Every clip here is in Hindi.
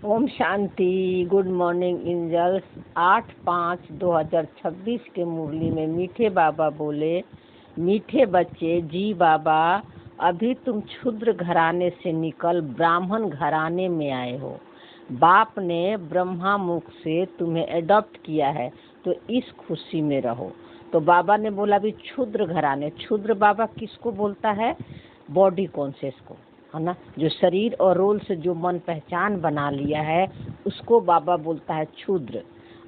ओम शांति। Good morning angels. 8/5/2026 के मुरली में मीठे बाबा बोले, मीठे बच्चे जी बाबा, अभी तुम क्षुद्र घराने से निकल ब्राह्मण घराने में आए हो। बाप ने ब्रह्मा मुख से तुम्हें एडॉप्ट किया है, तो इस खुशी में रहो। तो बाबा ने बोला भी क्षुद्र घराने, क्षुद्र बाबा किसको बोलता है? बॉडी कॉन्शियस को, है ना। जो शरीर और रोल से जो मन पहचान बना लिया है उसको बाबा बोलता है क्षुद्र।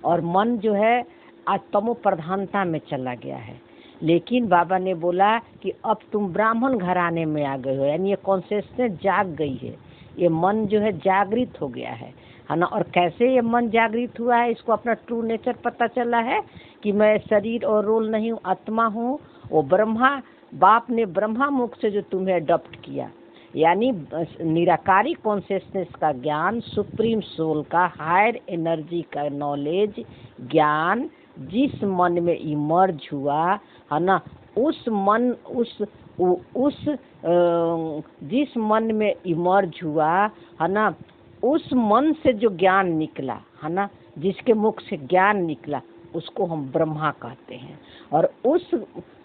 और मन जो है आज तमो प्रधानता में चला गया है। लेकिन बाबा ने बोला कि अब तुम ब्राह्मण घराने में आ गए हो, यानी ये कॉन्शियसनेस जाग गई है, ये मन जो है जागृत हो गया है ना। और कैसे ये मन जागृत हुआ है? इसको अपना ट्रू नेचर पता चला है कि मैं शरीर और रोल नहीं हूँ, आत्मा हूँ। वो ब्रह्मा, बाप ने ब्रह्मा मुख से जो तुम्हें अडॉप्ट किया, यानी निराकारी कॉन्शियसनेस का ज्ञान, सुप्रीम सोल का हायर एनर्जी का नॉलेज ज्ञान जिस मन में इमर्ज हुआ है ना, उस मन जिस मन में इमर्ज हुआ है ना, उस मन से जो ज्ञान निकला है ना, जिसके मुख से ज्ञान निकला उसको हम ब्रह्मा कहते हैं। और उस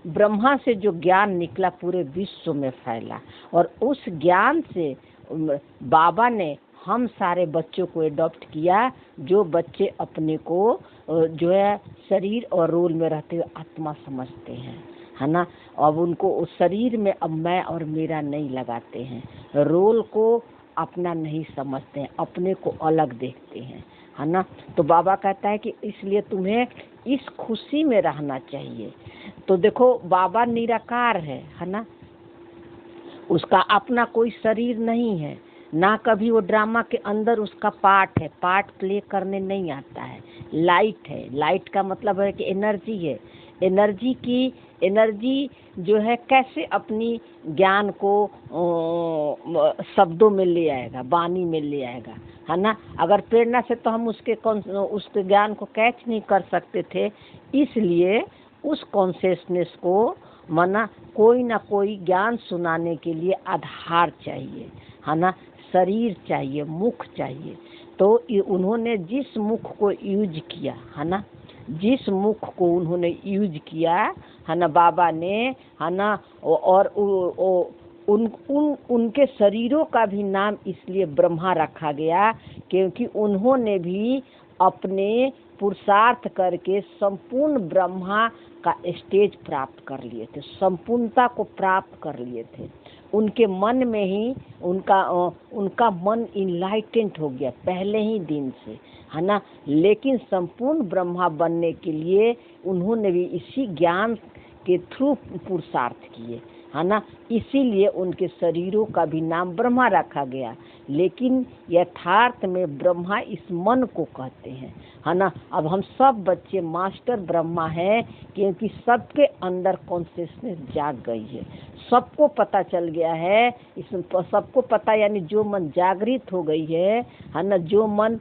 ब्रह्मा से जो ज्ञान निकला पूरे विश्व में फैला, और उस ज्ञान से बाबा ने हम सारे बच्चों को एडॉप्ट किया, जो बच्चे अपने को जो है शरीर और रोल में रहते हुए आत्मा समझते हैं, है ना। अब उनको उस शरीर में अब मैं और मेरा नहीं लगाते हैं, रोल को अपना नहीं समझते हैं, अपने को अलग देखते हैं, है ना। तो बाबा कहता है कि इसलिए तुम्हें इस खुशी में रहना चाहिए। तो देखो, बाबा निराकार है ना, उसका अपना कोई शरीर नहीं है, ना कभी वो ड्रामा के अंदर उसका पार्ट है, पार्ट प्ले करने नहीं आता है। लाइट है, लाइट का मतलब है कि एनर्जी है। एनर्जी जो है कैसे अपनी ज्ञान को शब्दों में ले आएगा, वाणी में ले आएगा, है ना। अगर प्रेरणा से तो हम उसके ज्ञान को कैच नहीं कर सकते थे। इसलिए उस कॉन्शियसनेस को माना कोई ना कोई ज्ञान सुनाने के लिए आधार चाहिए, है ना। शरीर चाहिए, मुख चाहिए। तो उन्होंने जिस मुख को यूज किया, है ना, जिस मुख को उन्होंने यूज किया, है ना, बाबा ने, है ना, और उनके शरीरों का भी नाम इसलिए ब्रह्मा रखा गया क्योंकि उन्होंने भी अपने पुरुषार्थ करके संपूर्ण ब्रह्मा का स्टेज प्राप्त कर लिए थे, संपूर्णता को प्राप्त कर लिए थे। उनके मन में ही उनका मन इनलाइटेंड हो गया पहले ही दिन से, है ना। लेकिन संपूर्ण ब्रह्मा बनने के लिए उन्होंने भी इसी ज्ञान के थ्रू पुरुषार्थ किए, है ना। इसीलिए उनके शरीरों का भी नाम ब्रह्मा रखा गया। लेकिन यथार्थ में ब्रह्मा इस मन को कहते हैं, है ना। अब हम सब बच्चे मास्टर ब्रह्मा हैं क्योंकि सबके अंदर कॉन्शियसनेस जाग गई है, सबको पता चल गया है। सबको पता, यानी जो मन जागृत हो गई है ना, जो मन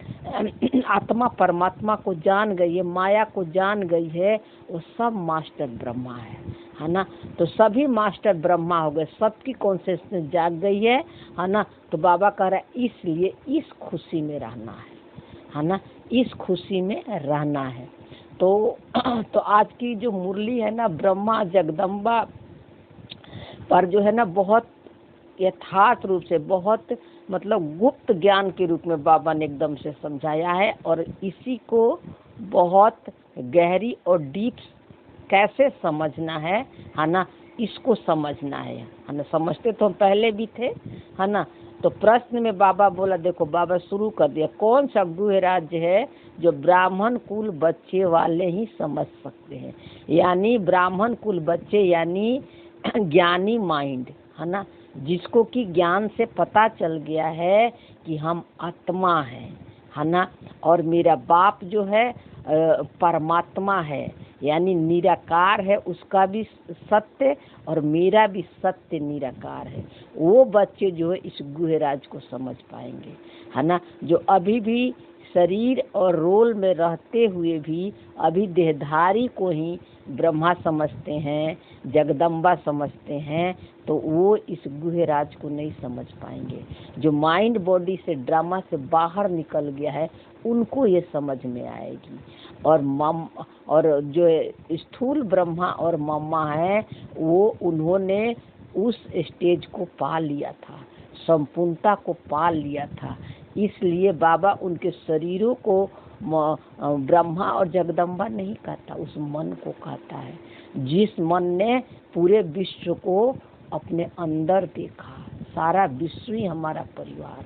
आत्मा परमात्मा को जान गई है, माया को जान गई है, वो सब मास्टर ब्रह्मा है ना। तो सभी मास्टर ब्रह्मा हो गए, सबकी कॉन्शियसनेस जाग गई है ना। तो बाबा कह रहा है इसलिए इस खुशी में रहना है ना, इस खुशी में रहना है। तो आज की जो मुरली है ना, ब्रह्मा जगदम्बा पर जो है ना, बहुत यथार्थ रूप से, बहुत मतलब गुप्त ज्ञान के रूप में बाबा ने एकदम से समझाया है। और इसी को बहुत गहरी और डीप कैसे समझना है ना, इसको समझना है ना। समझते तो हम पहले भी थे, है ना। तो प्रश्न में बाबा बोला, देखो बाबा शुरू कर दिया, कौन सा गुह राज्य है जो ब्राह्मण कुल बच्चे वाले ही समझ सकते हैं। यानी ब्राह्मण कुल बच्चे यानी ज्ञानी माइंड, है ना, जिसको कि ज्ञान से पता चल गया है कि हम आत्मा हैं, है ना। और मेरा बाप जो है परमात्मा है, यानी निराकार है, उसका भी सत्य और मेरा भी सत्य निराकार है। वो बच्चे जो है इस गुहराज को समझ पाएंगे, है ना। जो अभी भी शरीर और रोल में रहते हुए भी अभी देहधारी को ही ब्रह्मा समझते हैं, जगदम्बा समझते हैं, तो वो इस गुहराज को नहीं समझ पाएंगे। जो माइंड बॉडी से ड्रामा से बाहर निकल गया है उनको ये समझ में आएगी। और जो स्थूल ब्रह्मा और मम्मा है वो उन्होंने उस स्टेज को पा लिया था, संपूर्णता को पा लिया था। इसलिए बाबा उनके शरीरों को ब्रह्मा और जगदम्बा नहीं कहता, उस मन को कहता है, जिस मन ने पूरे विश्व को अपने अंदर देखा। सारा विश्व ही हमारा परिवार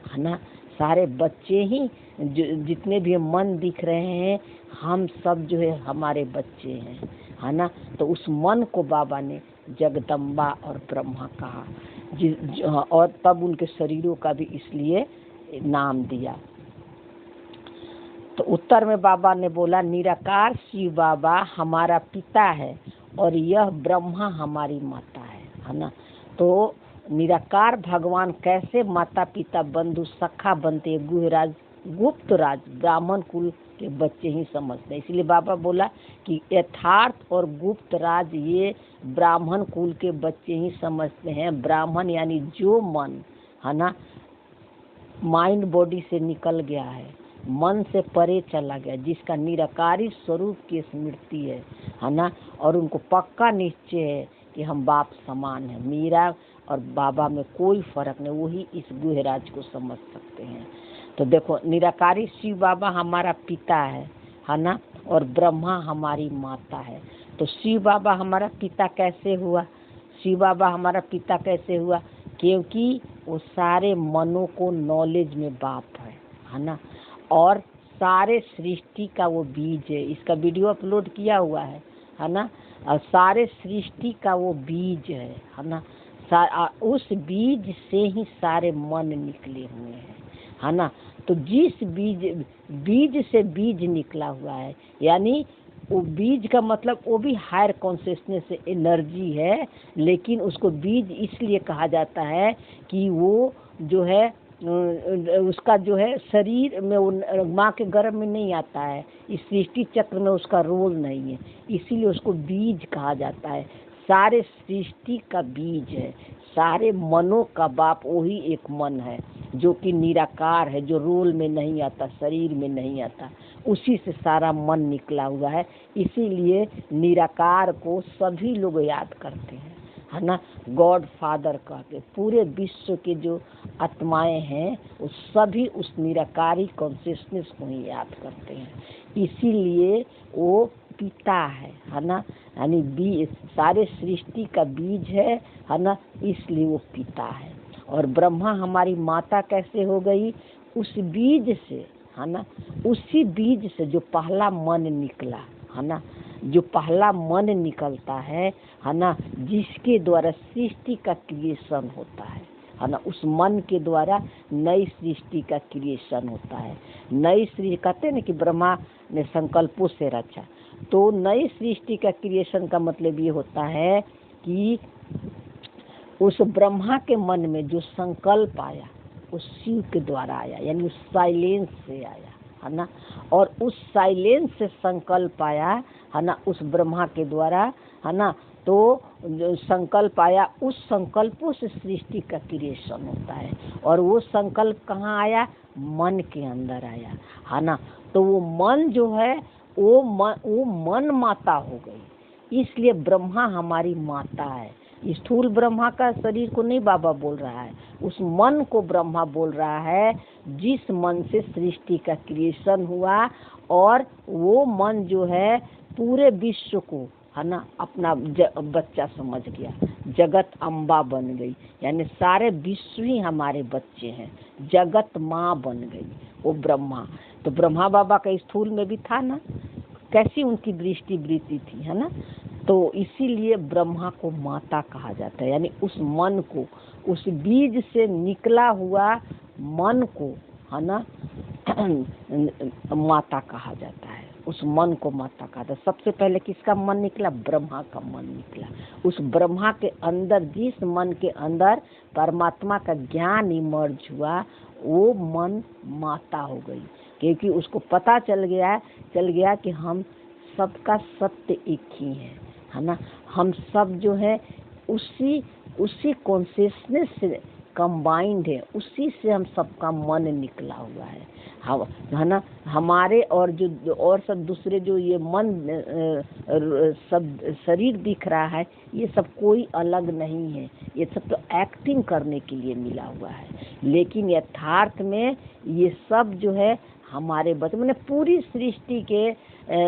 है ना। सारे बच्चे ही जितने भी मन दिख रहे हैं हम सब जो है हमारे बच्चे हैं, है ना। तो उस मन को बाबा ने जगदम्बा और ब्रह्मा कहा, और तब उनके शरीरों का भी इसलिए नाम दिया। तो उत्तर में बाबा ने बोला, निराकार शिव बाबा हमारा पिता है और यह ब्रह्मा हमारी माता है ना। तो निराकार भगवान कैसे माता पिता बंधु सखा बनते, गुहराज गुप्त राज ब्राह्मण कुल के बच्चे ही समझते हैं। इसलिए बाबा बोला कि यथार्थ और गुप्त राज ये ब्राह्मण कुल के बच्चे ही समझते हैं। ब्राह्मण यानी जो मन है ना माइंड बॉडी से निकल गया है, मन से परे चला गया, जिसका निराकारी स्वरूप की स्मृति है ना, और उनको पक्का निश्चय है कि हम बाप समान है, मेरा और बाबा में कोई फर्क नहीं, वही इस गुहराज को समझ सकते हैं। तो देखो, निराकारी शिव बाबा हमारा पिता है ना, और ब्रह्मा हमारी माता है। तो शिव बाबा हमारा पिता कैसे हुआ? शिव बाबा हमारा पिता कैसे हुआ? क्योंकि वो सारे मनों को नॉलेज में बाप है ना, और सारे सृष्टि का वो बीज है। इसका वीडियो अपलोड किया हुआ है ना। और सारे सृष्टि का वो बीज है ना। उस बीज से ही सारे मन निकले हुए हैं, है ना। तो जिस बीज से बीज निकला हुआ है, यानी वो बीज का मतलब वो भी हायर कॉन्शियसनेस से एनर्जी है, लेकिन उसको बीज इसलिए कहा जाता है कि वो जो है उसका जो है शरीर में वो माँ के गर्भ में नहीं आता है, इस सृष्टि चक्र में उसका रोल नहीं है, इसीलिए उसको बीज कहा जाता है। सारे सृष्टि का बीज है, सारे मनों का बाप वही एक मन है जो कि निराकार है, जो रोल में नहीं आता, शरीर में नहीं आता, उसी से सारा मन निकला हुआ है। इसीलिए निराकार को सभी लोग याद करते हैं, है ना, गॉड फादर कह के। पूरे विश्व के जो आत्माएं हैं वो सभी उस निराकारी कॉन्शियसनेस को ही याद करते हैं। इसीलिए वो पिता है ना, यानी सारे सृष्टि का बीज है ना, इसलिए वो पिता है। और ब्रह्मा हमारी माता कैसे हो गई? उस बीज से, है ना, उसी बीज से जो पहला मन निकला, है ना, जो पहला मन निकलता है ना, जिसके द्वारा सृष्टि का क्रिएशन होता है ना, उस मन के द्वारा नई सृष्टि का क्रिएशन होता है। नई सृष्टि कहते हैं ना कि ब्रह्मा ने संकल्पों से रचा, तो नई सृष्टि का क्रिएशन का मतलब ये होता है कि उस ब्रह्मा के मन में जो संकल्प आया उस शिव के द्वारा आया, यानी उस साइलेंस से आया, है ना। और उस साइलेंस से संकल्प आया, है ना, उस ब्रह्मा के द्वारा, है ना। तो जो संकल्प आया, उस संकल्पों से सृष्टि का क्रिएशन होता है। और वो संकल्प कहाँ आया? मन के अंदर आया, है ना। तो वो मन जो है वो मन माता हो गई। इसलिए ब्रह्मा हमारी माता है। स्थूल ब्रह्मा का शरीर को नहीं बाबा बोल रहा है, उस मन को ब्रह्मा बोल रहा है, जिस मन से सृष्टि का क्रिएशन हुआ। और वो मन जो है पूरे विश्व को, है ना, अपना बच्चा समझ गया, जगत अम्बा बन गई, यानी सारे विश्व ही हमारे बच्चे हैं, जगत माँ बन गई वो ब्रह्मा। तो ब्रह्मा बाबा का स्थूल में भी था ना, कैसी उनकी दृष्टि वृत्ति थी, है ना। तो इसीलिए ब्रह्मा को माता कहा जाता है, यानी उस मन को, उस बीज से निकला हुआ मन को, है ना, माता कहा जाता है। उस मन को माता कहा जाता है। सबसे पहले किसका मन निकला? ब्रह्मा का मन निकला। उस ब्रह्मा के अंदर, जिस मन के अंदर परमात्मा का ज्ञान इमर्ज हुआ, वो मन माता हो गई, क्योंकि उसको पता चल गया कि हम सबका सत्य एक ही है ना। हम सब जो है उसी कॉन्शियसनेस से कंबाइंड है, उसी से हम सबका मन निकला हुआ है ना। हमारे और जो और सब दूसरे जो ये मन सब शरीर दिख रहा है, ये सब कोई अलग नहीं है, ये सब तो एक्टिंग करने के लिए मिला हुआ है। लेकिन यथार्थ में ये सब जो है हमारे मैंने पूरी सृष्टि के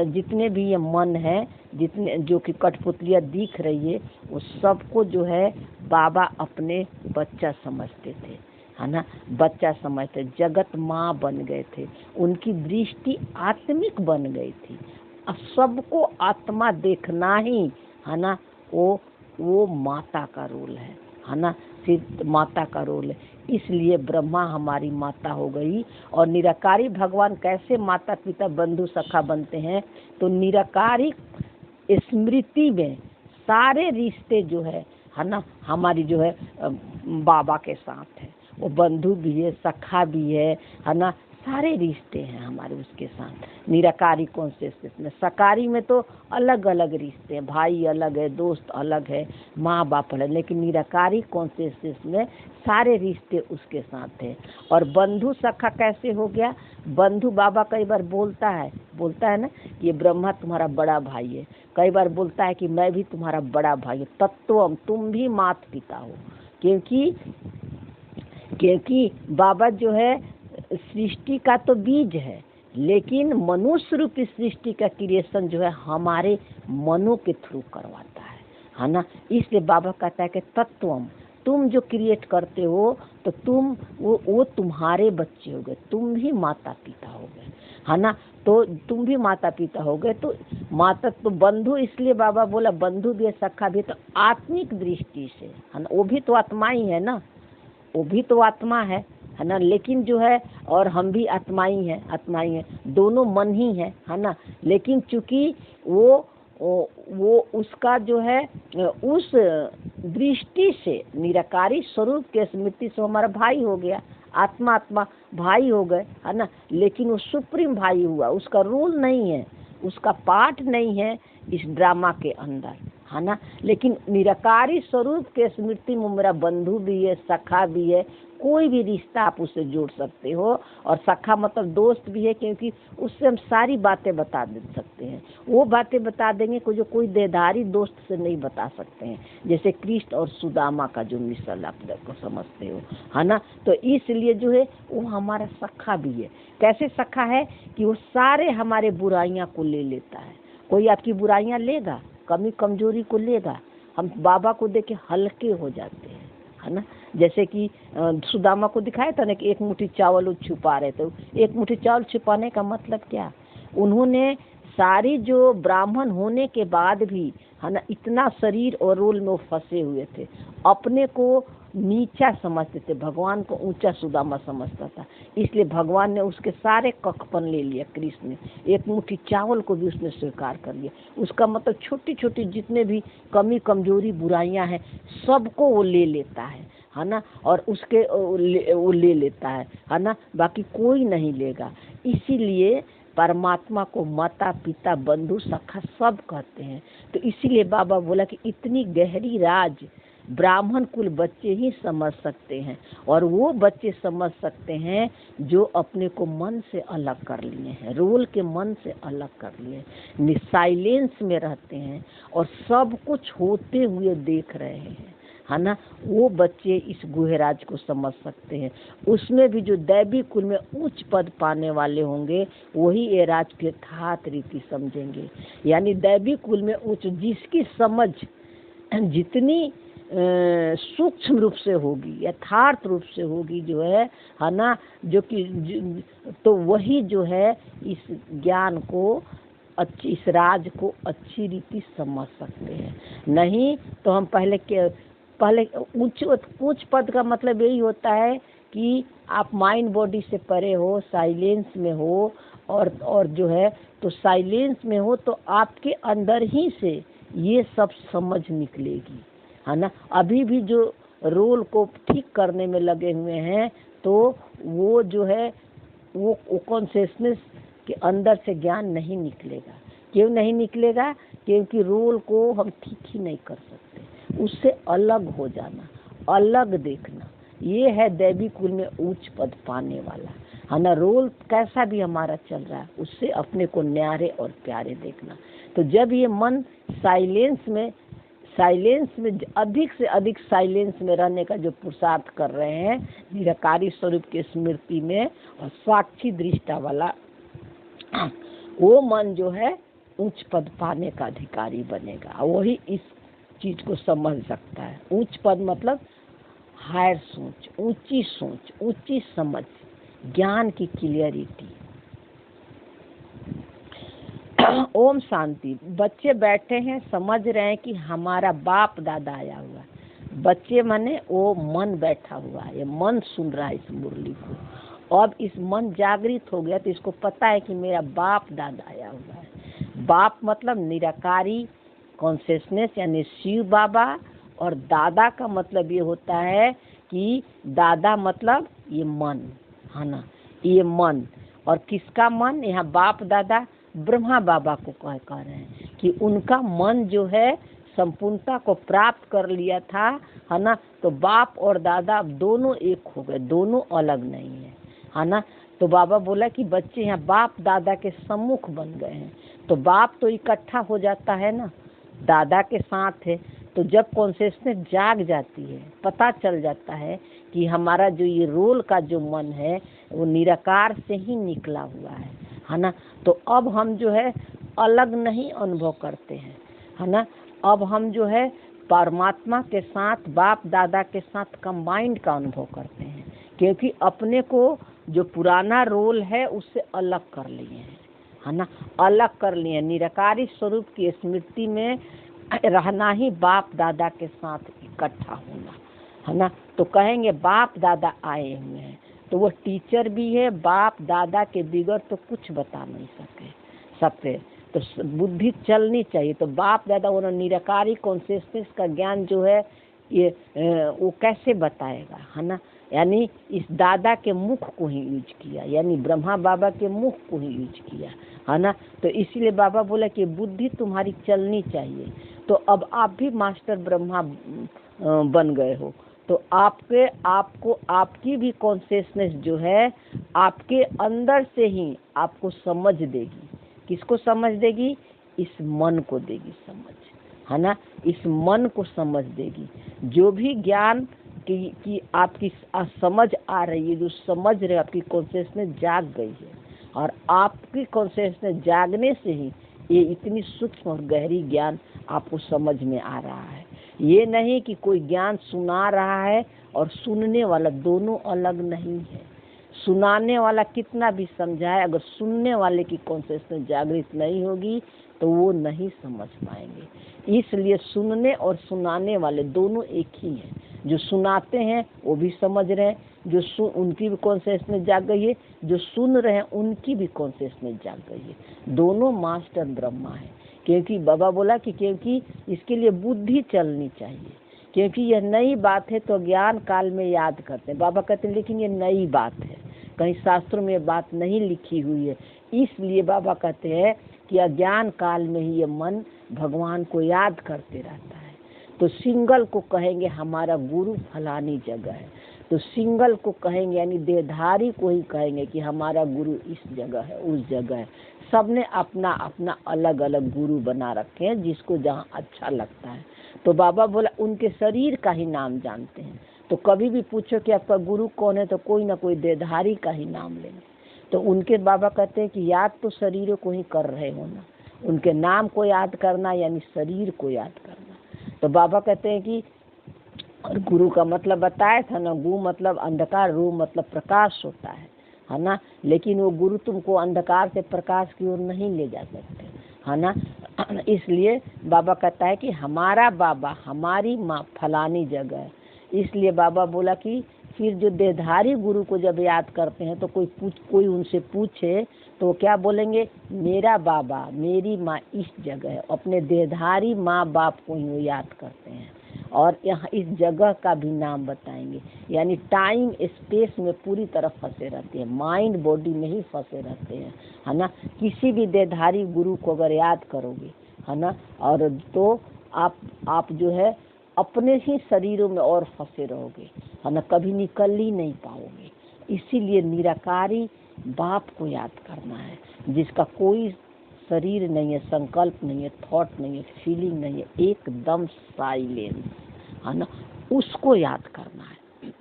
जितने भी ये मन है, जितने जो कि कठपुतलियाँ दिख रही है, वो सबको जो है बाबा अपने बच्चा समझते थे, है ना। बच्चा समझते, जगत माँ बन गए थे, उनकी दृष्टि आत्मिक बन गई थी। अब सबको आत्मा देखना ही, है ना, वो माता का रोल है ना, सिर्फ माता का रोल है। इसलिए ब्रह्मा हमारी माता हो गई। और निराकारी भगवान कैसे माता पिता बंधु सखा बनते हैं? तो निराकारी स्मृति में सारे रिश्ते जो है ना, हमारी जो है बाबा के साथ है। वो बंधु भी है, सखा भी है ना, सारे रिश्ते हैं हमारे उसके साथ। निराकारी कॉन्शियसनेस में, सकारी में तो अलग अलग रिश्ते हैं, भाई अलग है, दोस्त अलग है, माँ बाप अलग, लेकिन निराकारी कॉन्शियसनेस में सारे रिश्ते उसके साथ हैं। और बंधु सखा कैसे हो गया? बंधु बाबा कई बार बोलता है ना, ये ब्रह्मा तुम्हारा बड़ा भाई है। कई बार बोलता है कि मैं भी तुम्हारा बड़ा भाई हूँ, तत्वम, तुम भी माता पिता हो। क्योंकि बाबा जो है सृष्टि का तो बीज है, लेकिन मनुष्य रूपी सृष्टि का क्रिएशन जो है हमारे मनों के थ्रू करवाता है ना। इसलिए बाबा कहता है कि तत्वम, तुम जो क्रिएट करते हो तो तुम वो तुम्हारे बच्चे हो गए, तुम भी माता पिता हो गए, है ना। तो तुम भी माता पिता हो गए, तो माता तो बंधु, इसलिए बाबा बोला बंधु भी है, सखा भी, तो आत्मिक दृष्टि से, है ना, वो भी तो आत्मा ही है ना, वो भी तो आत्मा है ना। लेकिन जो है, और हम भी आत्मा ही हैं, दोनों मन ही है ना। लेकिन चूंकि वो उसका जो है उस दृष्टि से निराकारी स्वरूप के स्मृति से हमारा भाई हो गया, आत्मा भाई हो गए, है ना। लेकिन वो सुप्रीम भाई हुआ, उसका रोल नहीं है, उसका पार्ट नहीं है इस ड्रामा के अंदर, है ना। लेकिन निराकारी स्वरूप के स्मृति में मेरा बंधु भी है, सखा भी है, कोई भी रिश्ता आप उससे जोड़ सकते हो। और सखा मतलब दोस्त भी है, क्योंकि उससे हम सारी बातें बता दे सकते हैं। वो बातें बता देंगे जो कोई देहधारी दोस्त से नहीं बता सकते हैं, जैसे कृष्ण और सुदामा का जो मिसल आप को समझते हो, है ना। तो इसलिए जो है वो हमारा सखा भी है। कैसे सखा है? कि वो सारे हमारे बुराइयां को ले लेता है। कोई आपकी बुराइयां लेगा, कमी कमजोरी को लेगा। हम बाबा को देख के हल्के हो जाते हैं, है ना। जैसे कि सुदामा को दिखाया था ना कि एक मुट्ठी चावल वो छुपा रहे थे। एक मुट्ठी चावल छुपाने का मतलब क्या? उन्होंने सारी जो ब्राह्मण होने के बाद भी, है ना, इतना शरीर और रोल में वो फंसे हुए थे, अपने को नीचा समझते थे, भगवान को ऊंचा सुदामा समझता था। इसलिए भगवान ने उसके सारे कखपन ले लिया। कृष्ण ने एक मुट्ठी चावल को भी उसने स्वीकार कर लिया। उसका मतलब छोटी छोटी जितने भी कमी कमजोरी बुराइयां हैं सबको वो ले लेता है ना। और उसके वो ले लेता है ना, बाकी कोई नहीं लेगा। इसीलिए परमात्मा को माता पिता बंधु सखा सब कहते हैं। तो इसीलिए बाबा बोला कि इतनी गहरी राज ब्राह्मण कुल बच्चे ही समझ सकते हैं, और वो बच्चे समझ सकते हैं जो अपने को मन से अलग कर लिए हैं, रोल के मन से अलग कर लिए, साइलेंस में रहते हैं और सब कुछ होते हुए देख रहे हैं, है ना। वो बच्चे इस गुहराज को समझ सकते हैं। उसमें भी जो दैवी कुल में उच्च पद पाने वाले होंगे वही ये राज के यथार्थ रीति समझेंगे। यानी दैवी कुल में उच्च, जिसकी समझ जितनी सूक्ष्म रूप से होगी, यथार्थ रूप से होगी जो है ना, जो कि तो वही जो है इस ज्ञान को अच्छी, इस राज को अच्छी रीति समझ सकते हैं। नहीं तो हम पहले उच्च पद का मतलब यही होता है कि आप माइंड बॉडी से परे हो, साइलेंस में हो, और जो है तो साइलेंस में हो तो आपके अंदर ही से ये सब समझ निकलेगी, है ना। अभी भी जो रोल को ठीक करने में लगे हुए हैं तो वो जो है वो कॉन्शियसनेस के अंदर से ज्ञान नहीं निकलेगा, क्यों नहीं निकलेगा? क्योंकि रोल को हम ठीक ही नहीं कर सकते। उससे अलग हो जाना, अलग देखना, ये है दैवी कुल में उच्च पद पाने वाला, है ना। रोल कैसा भी हमारा चल रहा है, उससे अपने को न्यारे और प्यारे देखना। तो जब ये मन साइलेंस में अधिक से अधिक साइलेंस में रहने का जो पुरुषार्थ कर रहे हैं निराकारी स्वरूप के स्मृति में और साक्षी दृष्टा वाला, वो मन जो है उच्च पद पाने का अधिकारी बनेगा। वही इस चीज को समझ सकता है। उच्च पद मतलब हायर सोच, ऊंची समझ, ज्ञान की क्लियरिटी। ओम शांति। बच्चे बैठे हैं, समझ रहे हैं कि हमारा बाप दादा आया हुआ है। बच्चे माने वो मन बैठा हुआ है, ये मन सुन रहा है इस मुरली को। अब इस मन जागृत हो गया तो इसको पता है कि मेरा बाप दादा आया हुआ है। बाप मतलब निराकारी कॉन्शियसनेस यानी शिव बाबा, और दादा का मतलब ये होता है कि दादा मतलब ये मन, है ना, ये मन। और किसका मन? यहाँ बाप दादा ब्रह्मा बाबा को कह रहे हैं कि उनका मन जो है संपूर्णता को प्राप्त कर लिया था, है ना। तो बाप और दादा अब दोनों एक हो गए, दोनों अलग नहीं है ना। तो बाबा बोला कि बच्चे यहाँ बाप दादा के सम्मुख बन गए हैं। तो बाप तो इकट्ठा हो जाता है ना, दादा के साथ है। तो जब कॉन्शियसनेस जाग जाती है, पता चल जाता है कि हमारा जो ये रोल का जो मन है वो निराकार से ही निकला हुआ है ना। तो अब हम जो है अलग नहीं अनुभव करते हैं, है ना। अब हम जो है परमात्मा के साथ, बाप दादा के साथ कंबाइंड का अनुभव करते हैं, क्योंकि अपने को जो पुराना रोल है उससे अलग कर लिए हैं, है ना, अलग कर लिए। निराकारी स्वरूप की स्मृति में रहना ही बाप दादा के साथ इकट्ठा होना, है ना। तो कहेंगे बाप दादा आए हुए हैं, तो वो टीचर भी है। बाप दादा के बिगड़ तो कुछ बता नहीं सकते, तो बुद्धि चलनी चाहिए। तो बाप दादा वो निराकारी कॉन्शियसनेस का ज्ञान जो है ये वो कैसे बताएगा, है ना। यानी इस दादा के मुख को ही यूज किया, यानी ब्रह्मा बाबा के मुख को ही यूज किया, है ना। तो इसीलिए बाबा बोला कि बुद्धि तुम्हारी चलनी चाहिए। तो अब आप भी मास्टर ब्रह्मा बन गए हो, तो आपको आपकी भी कॉन्शियसनेस जो है आपके अंदर से ही आपको समझ देगी। किसको समझ देगी? इस मन को देगी समझ, है ना। इस मन को समझ देगी। जो भी ज्ञान की आपकी समझ आ रही है, जो समझ रहे, आपकी कॉन्शियसनेस जाग गई है, और आपकी कॉन्शियसनेस जागने से ही ये इतनी सूक्ष्म और गहरी ज्ञान आपको समझ में आ रहा है। ये नहीं कि कोई ज्ञान सुना रहा है और सुनने वाला, दोनों अलग नहीं है। सुनाने वाला कितना भी समझाए, अगर सुनने वाले की कॉन्शियसनेस जागृत नहीं होगी तो वो नहीं समझ पाएंगे। इसलिए सुनने और सुनाने वाले दोनों एक ही हैं। जो सुनाते हैं वो भी समझ रहे हैं, जो उनकी भी कॉन्शियसनेस जाग गई है, जो सुन रहे हैं उनकी भी कॉन्शियसनेस जाग गई है। दोनों मास्टर ब्रह्मा है। क्योंकि बाबा बोला कि क्योंकि इसके लिए बुद्धि चलनी चाहिए, क्योंकि यह नई बात है तो ज्ञान काल में याद करते हैं। बाबा कहते हैं लेकिन ये नई बात है, कहीं शास्त्रों में ये बात नहीं लिखी हुई है। इसलिए बाबा कहते हैं कि अज्ञान काल में ही ये मन भगवान को याद करते रहता है। तो सिंगल को कहेंगे हमारा गुरु फलानी जगह है, तो सिंगल को कहेंगे यानी देहधारी को ही कहेंगे कि हमारा गुरु इस जगह है, उस जगह है। सबने अपना अपना अलग अलग गुरु बना रखे हैं, जिसको जहाँ अच्छा लगता है। तो बाबा बोला उनके शरीर का ही नाम जानते हैं। तो कभी भी पूछो कि आपका गुरु कौन है, तो कोई ना कोई देहधारी का ही नाम लेंगे। तो उनके बाबा कहते हैं कि याद तो शरीरों को ही कर रहे हो ना, उनके नाम को याद करना यानी शरीर को याद करना। तो बाबा कहते हैं कि और गुरु का मतलब बताया था ना, गु मतलब अंधकार, रू मतलब प्रकाश होता है ना। लेकिन वो गुरु तुमको अंधकार से प्रकाश की ओर नहीं ले जा सकते, है ना। इसलिए बाबा कहता है कि हमारा बाबा हमारी माँ फलानी जगह है। इसलिए बाबा बोला कि फिर जो देहधारी गुरु को जब याद करते हैं तो कोई उनसे पूछे तो क्या बोलेंगे? मेरा बाबा मेरी माँ इस जगह है। अपने देहधारी माँ बाप को ही वो याद करते हैं। और यहाँ इस जगह का भी नाम बताएंगे। यानी टाइम स्पेस में पूरी तरह फंसे रहते हैं, माइंड बॉडी में ही फंसे रहते हैं, है ना। किसी भी देहधारी गुरु को अगर याद करोगे, है ना, और तो आप जो है अपने ही शरीरों में और फंसे रहोगे, है ना, कभी निकल ही नहीं पाओगे। इसीलिए निराकारी बाप को याद करना है, जिसका कोई शरीर नहीं है, संकल्प नहीं है, थॉट नहीं है, फीलिंग नहीं है, एकदम साइलेंस, है ना, उसको याद करना है।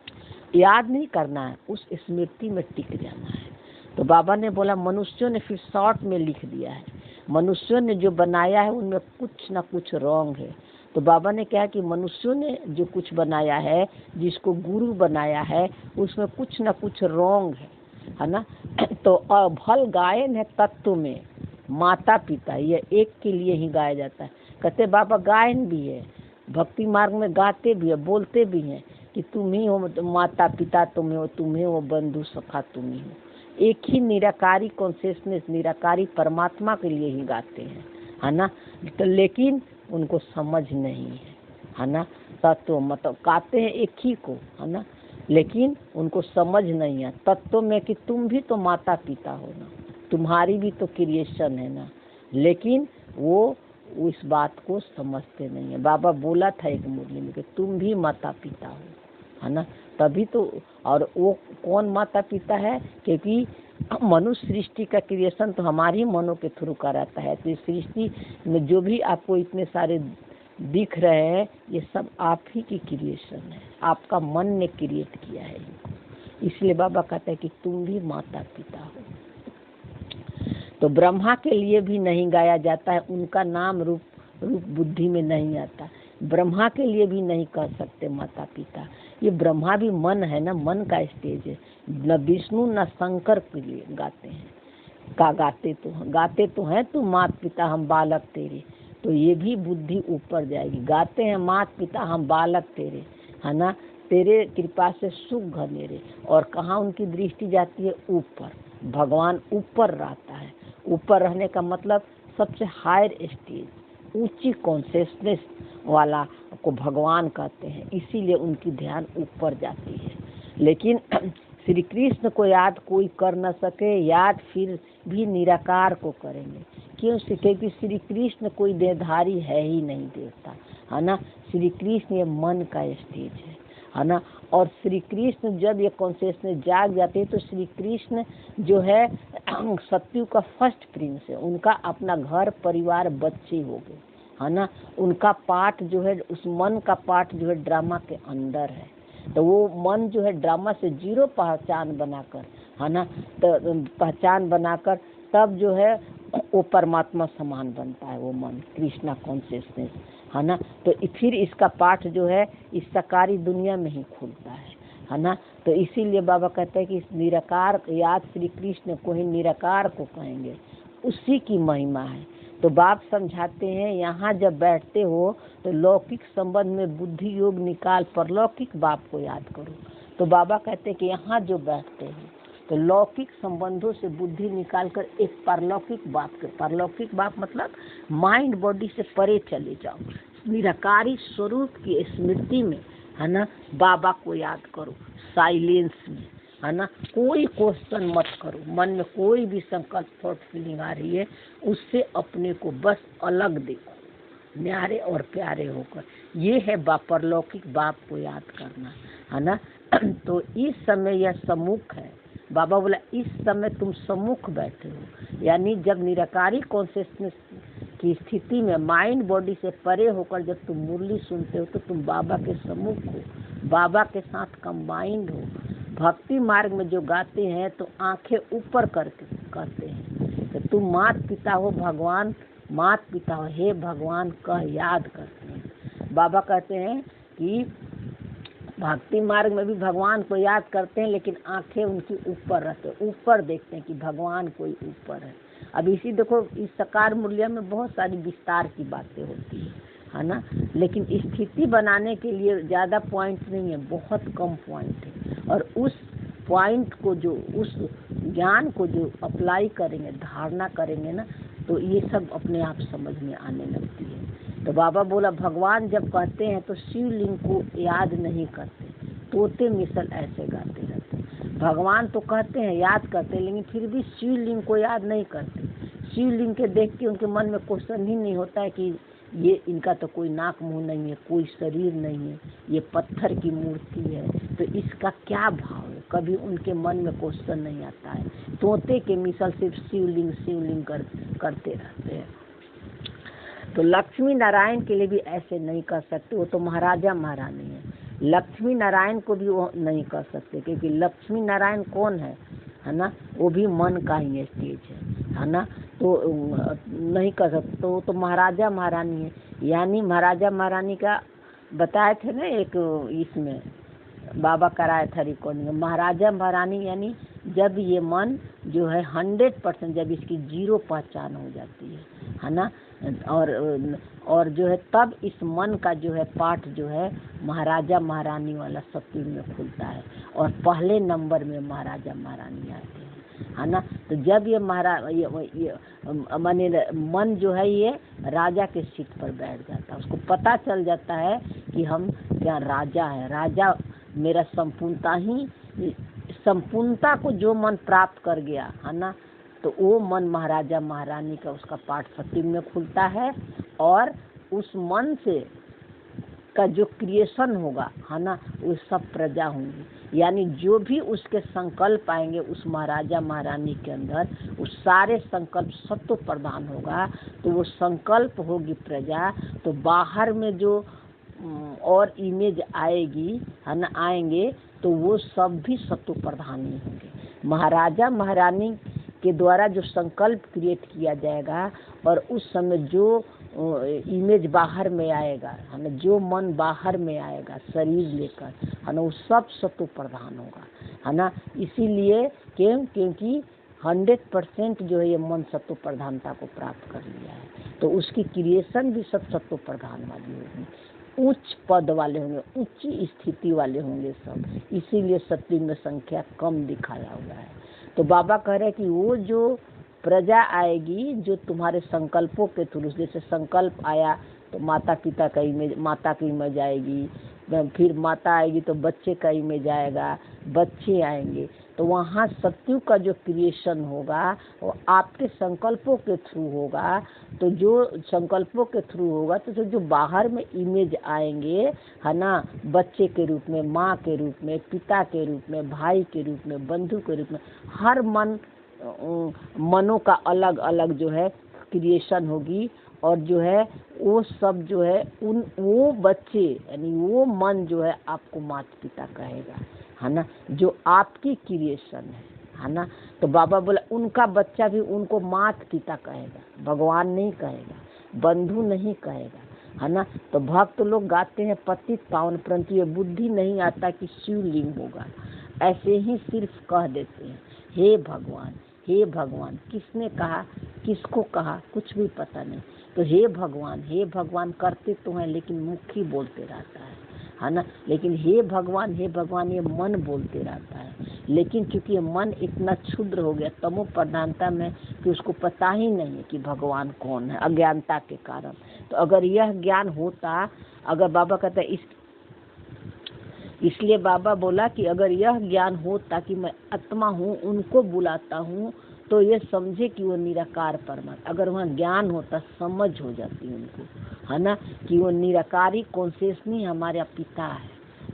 याद नहीं करना है, उस स्मृति में टिक जाना है। तो बाबा ने बोला मनुष्यों ने फिर शॉर्ट में लिख दिया है, मनुष्यों ने जो बनाया है उनमें कुछ ना कुछ रॉन्ग है। तो बाबा ने कहा कि मनुष्यों ने जो कुछ बनाया है, जिसको गुरु बनाया है, उसमें कुछ ना कुछ रॉन्ग है ना। तो भल गायन है तत्व में माता पिता, ये एक के लिए ही गाया जाता है। कहते बाबा गायन भी है, भक्ति मार्ग में गाते भी है, बोलते भी हैं कि तुम ही हो माता पिता, तुम ही हो बंधु सखा, तुम ही हो। एक ही निराकारी कॉन्शियसनेस, निराकारी परमात्मा के लिए ही गाते हैं, है ना। तो लेकिन उनको समझ नहीं है ना। तत्व मतलब गाते हैं एक ही को, है ना, लेकिन उनको समझ नहीं है तत्व में कि तुम भी तो माता पिता हो ना, तुम्हारी भी तो क्रिएशन है ना। लेकिन वो उस बात को समझते नहीं है। बाबा बोला था एक मुरली में कि तुम भी माता पिता हो, है ना। तभी तो, और वो कौन माता पिता है, क्योंकि मनुष्य सृष्टि का क्रिएशन तो हमारी मनों के थ्रू का रहता है। तो इस सृष्टि में जो भी आपको इतने सारे दिख रहे हैं, ये सब आप ही की क्रिएशन है, आपका मन ने क्रिएट किया है इनको। इसलिए बाबा कहते हैं कि तुम भी माता पिता हो। तो ब्रह्मा के लिए भी नहीं गाया जाता है, उनका नाम रूप बुद्धि में नहीं आता। ब्रह्मा के लिए भी नहीं कह सकते माता पिता। ये ब्रह्मा भी मन है ना, मन का स्टेज है। न विष्णु न शंकर के लिए गाते हैं, गाते तो हैं तुम माता पिता हम बालक तेरे। तो ये भी बुद्धि ऊपर जाएगी। गाते हैं माता पिता हम बालक तेरे, है ना, तेरे कृपा से सुख घनेरे। और कहाँ उनकी दृष्टि जाती है? ऊपर। भगवान ऊपर रहता है। ऊपर रहने का मतलब सबसे हायर स्टेज, ऊंची कॉन्शियसनेस वाला को भगवान कहते हैं। इसीलिए उनकी ध्यान ऊपर जाती है। लेकिन श्री कृष्ण को याद कोई कर न सके, याद फिर भी निराकार को करेंगे। क्यों? क्योंकि श्री कृष्ण कोई देहधारी है ही नहीं, देवता, है ना। श्री कृष्ण ये मन का स्टेज है ना। और श्री कृष्ण जब ये कॉन्शियसनेस जाग जाते हैं तो श्री कृष्ण जो है सत्यु का फर्स्ट प्रिंस है। उनका अपना घर परिवार बच्चे हो गए, है ना। उनका पार्ट जो है, उस मन का पार्ट जो है ड्रामा के अंदर है। तो वो मन जो है ड्रामा से जीरो पहचान बनाकर, है ना, तो पहचान बनाकर तब जो है वो परमात्मा समान बनता है वो मन, कृष्णा कॉन्शियसनेस, है ना। तो फिर इसका पाठ जो है इस साकारी दुनिया में ही खुलता है ना। तो इसीलिए बाबा कहते हैं कि इस निराकार याद श्री कृष्ण को ही निराकार को कहेंगे, उसी की महिमा है। तो बाप समझाते हैं यहाँ जब बैठते हो तो लौकिक संबंध में बुद्धि योग निकाल परलौकिक बाप को याद करो। तो बाबा कहते हैं कि यहाँ जो बैठते हैं तो लौकिक संबंधों से बुद्धि निकालकर एक परलौकिक बाप के, परलौकिक बाप मतलब माइंड बॉडी से परे चले जाओ, निराकारी स्वरूप की स्मृति में, है ना, बाबा को याद करो साइलेंस में, है ना। कोई क्वेश्चन मत करो, मन में कोई भी संकल्प थॉट फीलिंग आ रही है उससे अपने को बस अलग देखो, न्यारे और प्यारे होकर। ये है परलौकिक बाप को याद करना, है ना। तो इस समय यह सम्मुख है। बाबा बोला इस समय तुम सम्मुख बैठे हो, यानी जब निराकारी कॉन्शियसनेस की स्थिति में माइंड बॉडी से परे होकर जब तुम मुरली सुनते हो तो तुम बाबा के सम्मुख हो, बाबा के साथ कंबाइंड हो। भक्ति मार्ग में जो गाते हैं तो आंखें ऊपर करके कहते हैं तो तुम माता पिता हो, भगवान माता पिता हो, हे भगवान का याद करते हैं। बाबा कहते हैं कि भक्ति मार्ग में भी भगवान को याद करते हैं लेकिन आंखें उनकी ऊपर रहते हैं, ऊपर देखते हैं कि भगवान कोई ऊपर है। अब इसी देखो इस साकार मुरलिया में बहुत सारी विस्तार की बातें होती है ना, लेकिन स्थिति बनाने के लिए ज़्यादा पॉइंट नहीं है, बहुत कम पॉइंट है। और उस पॉइंट को जो, उस ज्ञान को जो अप्लाई करेंगे, धारणा करेंगे ना, तो ये सब अपने आप समझ में आने लगती है। तो बाबा बोला भगवान जब कहते हैं तो शिवलिंग को याद नहीं करते, तोते मिसल ऐसे गाते रहते। भगवान तो कहते हैं याद करते, लेकिन फिर भी शिवलिंग को याद नहीं करते। शिवलिंग के देख के उनके मन में क्वेश्चन ही नहीं होता है कि ये इनका तो कोई नाक मुंह नहीं है, कोई शरीर नहीं है, ये पत्थर की मूर्ति है, तो इसका क्या भाव है, कभी उनके मन में क्वेश्चन नहीं आता है। तोते के मिसल सिर्फ शिवलिंग शिवलिंग करते रहते हैं। तो लक्ष्मी नारायण के लिए भी ऐसे नहीं कर सकते, वो तो महाराजा महारानी है। लक्ष्मी नारायण को भी वो नहीं कर सकते, क्योंकि लक्ष्मी नारायण कौन है ना, वो भी मन का ही स्टेज है ना, तो नहीं कर सकते। तो वो तो महाराजा महारानी है। यानी महाराजा महारानी का बताए थे ना एक इसमें बाबा कराया था रिकॉर्डिंग, महाराजा महारानी यानी जब ये मन जो है 100% जब इसकी जीरो पहचान हो जाती है ना, और जो है तब इस मन का जो है पाठ जो है महाराजा महारानी वाला सत्युग में खुलता है, और पहले नंबर में महाराजा महारानी आते हैं है ना। तो जब ये माने मन जो है ये राजा के सीट पर बैठ जाता है, उसको पता चल जाता है कि हम क्या राजा है, राजा मेरा संपूर्णता को जो मन प्राप्त कर गया है ना, तो वो मन महाराजा महारानी का उसका पाठ सत्युग में खुलता है, और उस मन से का जो क्रिएशन होगा है ना, वो सब प्रजा होंगी। यानी जो भी उसके संकल्प आएंगे उस महाराजा महारानी के अंदर, उस सारे संकल्प सत्व प्रधान होगा, तो वो संकल्प होगी प्रजा। तो बाहर में जो और इमेज आएगी है ना, आएंगे तो वो सब भी सत्व प्रधान ही होंगे। महाराजा महारानी के द्वारा जो संकल्प क्रिएट किया जाएगा, और उस समय जो इमेज बाहर में आएगा है ना, जो मन बाहर में आएगा शरीर लेकर है ना, वो सब सत्व प्रधान होगा है ना। इसीलिए क्योंकि 100% जो है ये मन सत्व प्रधानता को प्राप्त कर लिया है, तो उसकी क्रिएशन भी सब सत्व प्रधान वाली होगी, उच्च पद वाले होंगे, उच्च स्थिति वाले होंगे सब। इसीलिए सत्युग में संख्या कम दिखाया हुआ है। तो बाबा कह रहे हैं कि वो जो प्रजा आएगी जो तुम्हारे संकल्पों के थ्रू, जैसे संकल्प आया तो माता पिता का इमेज, माता की इमेज आएगी, फिर माता आएगी तो बच्चे का इमेज आएगा, बच्चे आएंगे, तो वहाँ सत्युग का जो क्रिएशन होगा वो आपके संकल्पों के थ्रू होगा। तो जो संकल्पों के थ्रू होगा तो जो बाहर में इमेज आएंगे है ना, बच्चे के रूप में, माँ के रूप में, पिता के रूप में, भाई के रूप में, बंधु के रूप में, हर मनों का अलग अलग जो है क्रिएशन होगी, और जो है वो सब जो है वो बच्चे यानी वो मन जो है आपको माता पिता कहेगा है ना, जो आपकी क्रिएशन है ना। तो बाबा बोला उनका बच्चा भी उनको माता पिता कहेगा, भगवान नहीं कहेगा, बंधु नहीं कहेगा है ना। तो भक्त लोग गाते हैं पतित पावन, परंतु ये बुद्धि नहीं आता कि शिवलिंग होगा, ऐसे ही सिर्फ कह देते हैं हे भगवान, हे भगवान। किसने कहा, किसको कहा, कुछ भी पता नहीं। तो हे भगवान करते तो हैं, लेकिन मुख ही बोलते रहता है ना। लेकिन हे भगवान ये मन बोलते रहता है। लेकिन क्योंकि ये मन इतना क्षुद्र हो गया तमो प्रधानता में कि उसको पता ही नहीं है कि भगवान कौन है, अज्ञानता के कारण। तो अगर यह ज्ञान होता, अगर बाबा कहता है इसलिए बाबा बोला कि अगर यह ज्ञान होता कि मैं आत्मा हूँ, उनको बुलाता हूँ, तो ये समझे कि वो निराकार परमात्मा। अगर वहाँ ज्ञान होता, समझ हो जाती उनको है ना, कि वो निराकारी कॉन्शियसली हमारा पिता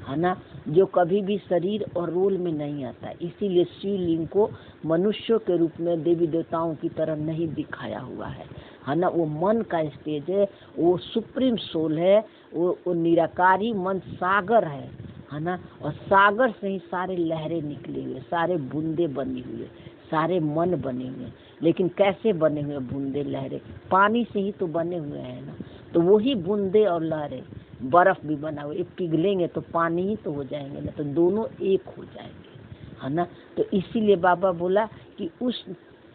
है ना, जो कभी भी शरीर और रोल में नहीं आता। इसीलिए शिवलिंग को मनुष्यों के रूप में देवी देवताओं की तरह नहीं दिखाया हुआ है ना। वो मन का स्टेज है, वो सुप्रीम सोल है, वो निराकारी मन सागर है ना। और सागर से ही सारे लहरें निकली हुई, सारे बूंदे बनी हुई, सारे मन बने हुए। लेकिन कैसे बने हुए बूंदे लहरें? पानी से ही तो बने हुए हैं ना। तो वही बूंदे और लहरें, बर्फ भी बना हुआ, ये पिघलेंगे तो पानी ही तो हो जाएंगे ना, तो दोनों एक हो जाएंगे है ना। तो इसीलिए बाबा बोला कि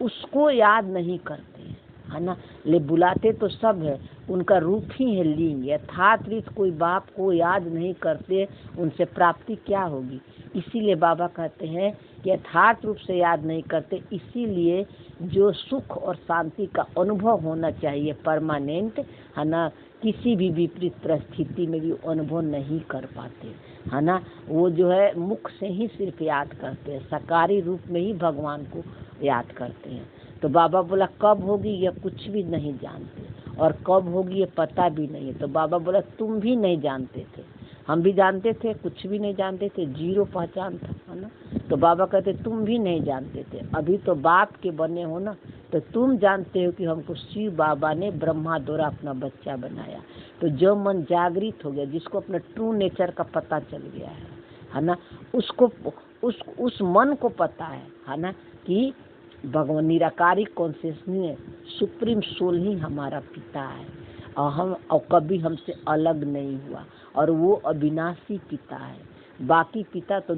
उसको याद नहीं करते है ना, ले बुलाते तो सब है, उनका रूप ही है लिंग। यथार्थ कोई बाप को याद नहीं करते, उनसे प्राप्ति क्या होगी? इसीलिए बाबा कहते हैं कि यथार्थ रूप से याद नहीं करते, इसीलिए जो सुख और शांति का अनुभव होना चाहिए परमानेंट, है ना, किसी भी विपरीत परिस्थिति में भी अनुभव नहीं कर पाते, है ना। वो जो है मुख से ही सिर्फ याद करते हैं, साकारी रूप में ही भगवान को याद करते हैं। तो बाबा बोला कब होगी यह कुछ भी नहीं जानते, और कब होगी ये पता भी नहीं है। तो बाबा बोला तुम भी नहीं जानते थे, हम भी जानते थे, कुछ भी नहीं जानते थे, जीरो पहचान था, है ना। तो बाबा कहते तुम भी नहीं जानते थे, अभी तो बाप के बने हो ना, तो तुम जानते हो कि हमको शिव बाबा ने ब्रह्मा द्वारा अपना बच्चा बनाया। तो जो मन जागृत हो गया, जिसको अपना ट्रू नेचर का पता चल गया है ना, उसको उस मन को पता है ना, कि भगवान निराकारी कॉन्शियसनेस सुप्रीम सोल ही हमारा पिता है, और कभी हमसे अलग नहीं हुआ, और वो अविनाशी पिता है। बाकी पिता तो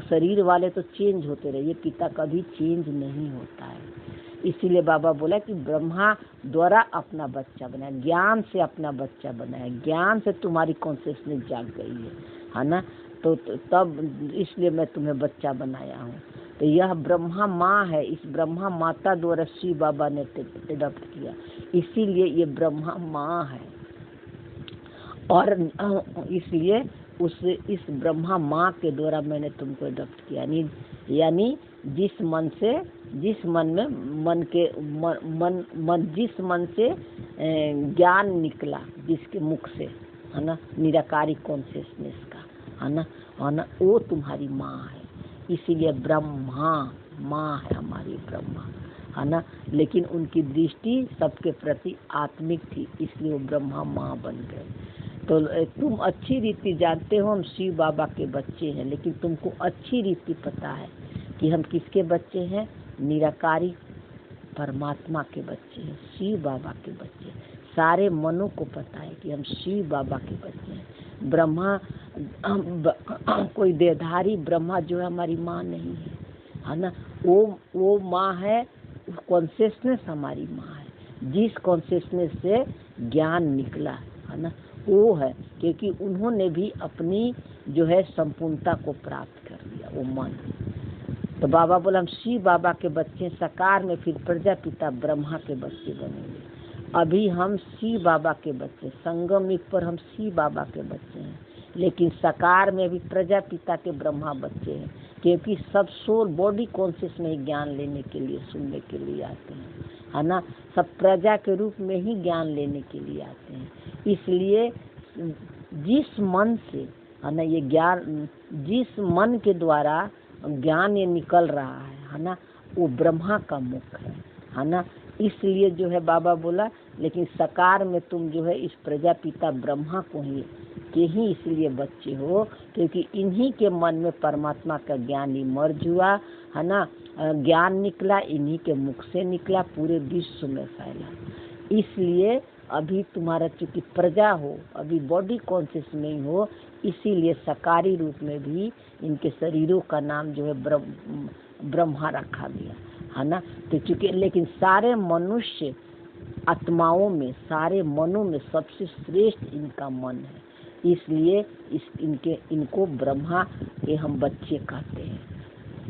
शरीर वाले तो चेंज होते रहे, ये पिता कभी चेंज नहीं होता है। इसीलिए बाबा बोला कि ब्रह्मा द्वारा अपना बच्चा बनाया, ज्ञान से अपना बच्चा बनाया, ज्ञान से तुम्हारी कॉन्शियसनेस जाग गई है ना। तो तब इसलिए मैं तुम्हें बच्चा बनाया हूँ। तो यह ब्रह्मा माँ है, इस ब्रह्मा माता द्वारा शिव बाबा ने एडॉप्ट किया, इसीलिए ये ब्रह्मा माँ है। और इसलिए इस ब्रह्मा माँ के द्वारा मैंने तुमको एडॉप्ट किया, यानी जिस मन से ज्ञान निकला, जिसके मुख से, है ना, निराकारी कॉन्शियसनेस का, है ना, वो तुम्हारी माँ है। इसीलिए ब्रह्मा माँ है हमारी, ब्रह्मा, है ना। लेकिन उनकी दृष्टि सबके प्रति आत्मिक थी, इसलिए वो ब्रह्मा माँ बन गए। तो तुम अच्छी रीति जानते हो हम शिव बाबा के बच्चे हैं, लेकिन तुमको अच्छी रीति पता है कि हम किसके बच्चे हैं, निराकारी परमात्मा के बच्चे हैं, शिव बाबा के बच्चे। सारे मनों को पता है कि हम शिव बाबा के बच्चे हैं। ब्रह्मा कोई देहधारी ब्रह्मा जो है हमारी माँ नहीं है ना। वो माँ है, कॉन्शियसनेस हमारी माँ है, जिस कॉन्शियसनेस से ज्ञान निकला, है ना, वो है, क्योंकि उन्होंने भी अपनी जो है संपूर्णता को प्राप्त कर लिया, वो मन। तो बाबा बोला हम शिव बाबा के बच्चे, साकार में फिर प्रजापिता ब्रह्मा के बच्चे बनेंगे। अभी हम शिव बाबा के बच्चे, संगम युग पर हम शिव बाबा के बच्चे हैं, लेकिन साकार में भी प्रजापिता के ब्रह्मा बच्चे हैं, क्योंकि सब सोल बॉडी कॉन्शियस में ही ज्ञान लेने के लिए, सुनने के लिए आते हैं, है ना। सब प्रजा के रूप में ही ज्ञान लेने के लिए आते हैं। इसलिए जिस मन से, है ना, ये ज्ञान, जिस मन के द्वारा ज्ञान ये निकल रहा है ना, वो ब्रह्मा का मुख है ना। इसलिए जो है बाबा बोला, लेकिन साकार में तुम जो है इस प्रजापिता ब्रह्मा को ही इसलिए बच्चे हो, क्योंकि इन्हीं के मन में परमात्मा का ज्ञान इमर्ज हुआ, है ना। ज्ञान निकला, इन्हीं के मुख से निकला, पूरे विश्व में फैला। इसलिए अभी तुम्हारा चूंकि प्रजा हो, अभी बॉडी कॉन्शियस नहीं हो, इसीलिए साकारी रूप में भी इनके शरीरों का नाम जो है ब्रह्मा रखा गया, है ना। तो चूंकि लेकिन सारे मनुष्य आत्माओं में, सारे मनों में सबसे श्रेष्ठ इनका मन है, इसलिए इनको ब्रह्मा के हम बच्चे कहते हैं।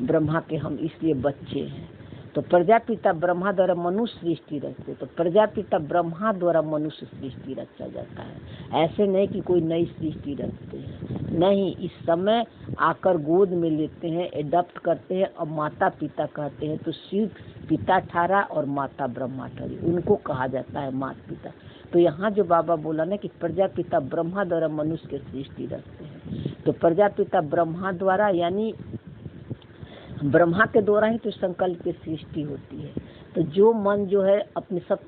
ब्रह्मा के हम इसलिए बच्चे हैं। तो प्रजापिता ब्रह्मा द्वारा मनुष्य सृष्टि रचते, तो प्रजापिता ब्रह्मा द्वारा मनुष्य सृष्टि रचा जाता है। ऐसे नहीं कि कोई नई सृष्टि रचते हैं, नहीं, इस समय आकर गोद में लेते हैं, एडॉप्ट करते हैं और माता पिता कहते हैं। तो शिव पिता ठहरा और माता ब्रह्मा ठहरी, उनको कहा जाता है माता पिता। तो यहाँ जो बाबा बोला ना कि प्रजापिता ब्रह्मा द्वारा मनुष्य के सृष्टि रचते हैं, तो प्रजापिता ब्रह्मा द्वारा, यानी ब्रह्मा के द्वारा ही तो संकल्प की सृष्टि होती है। तो जो मन जो है अपने सब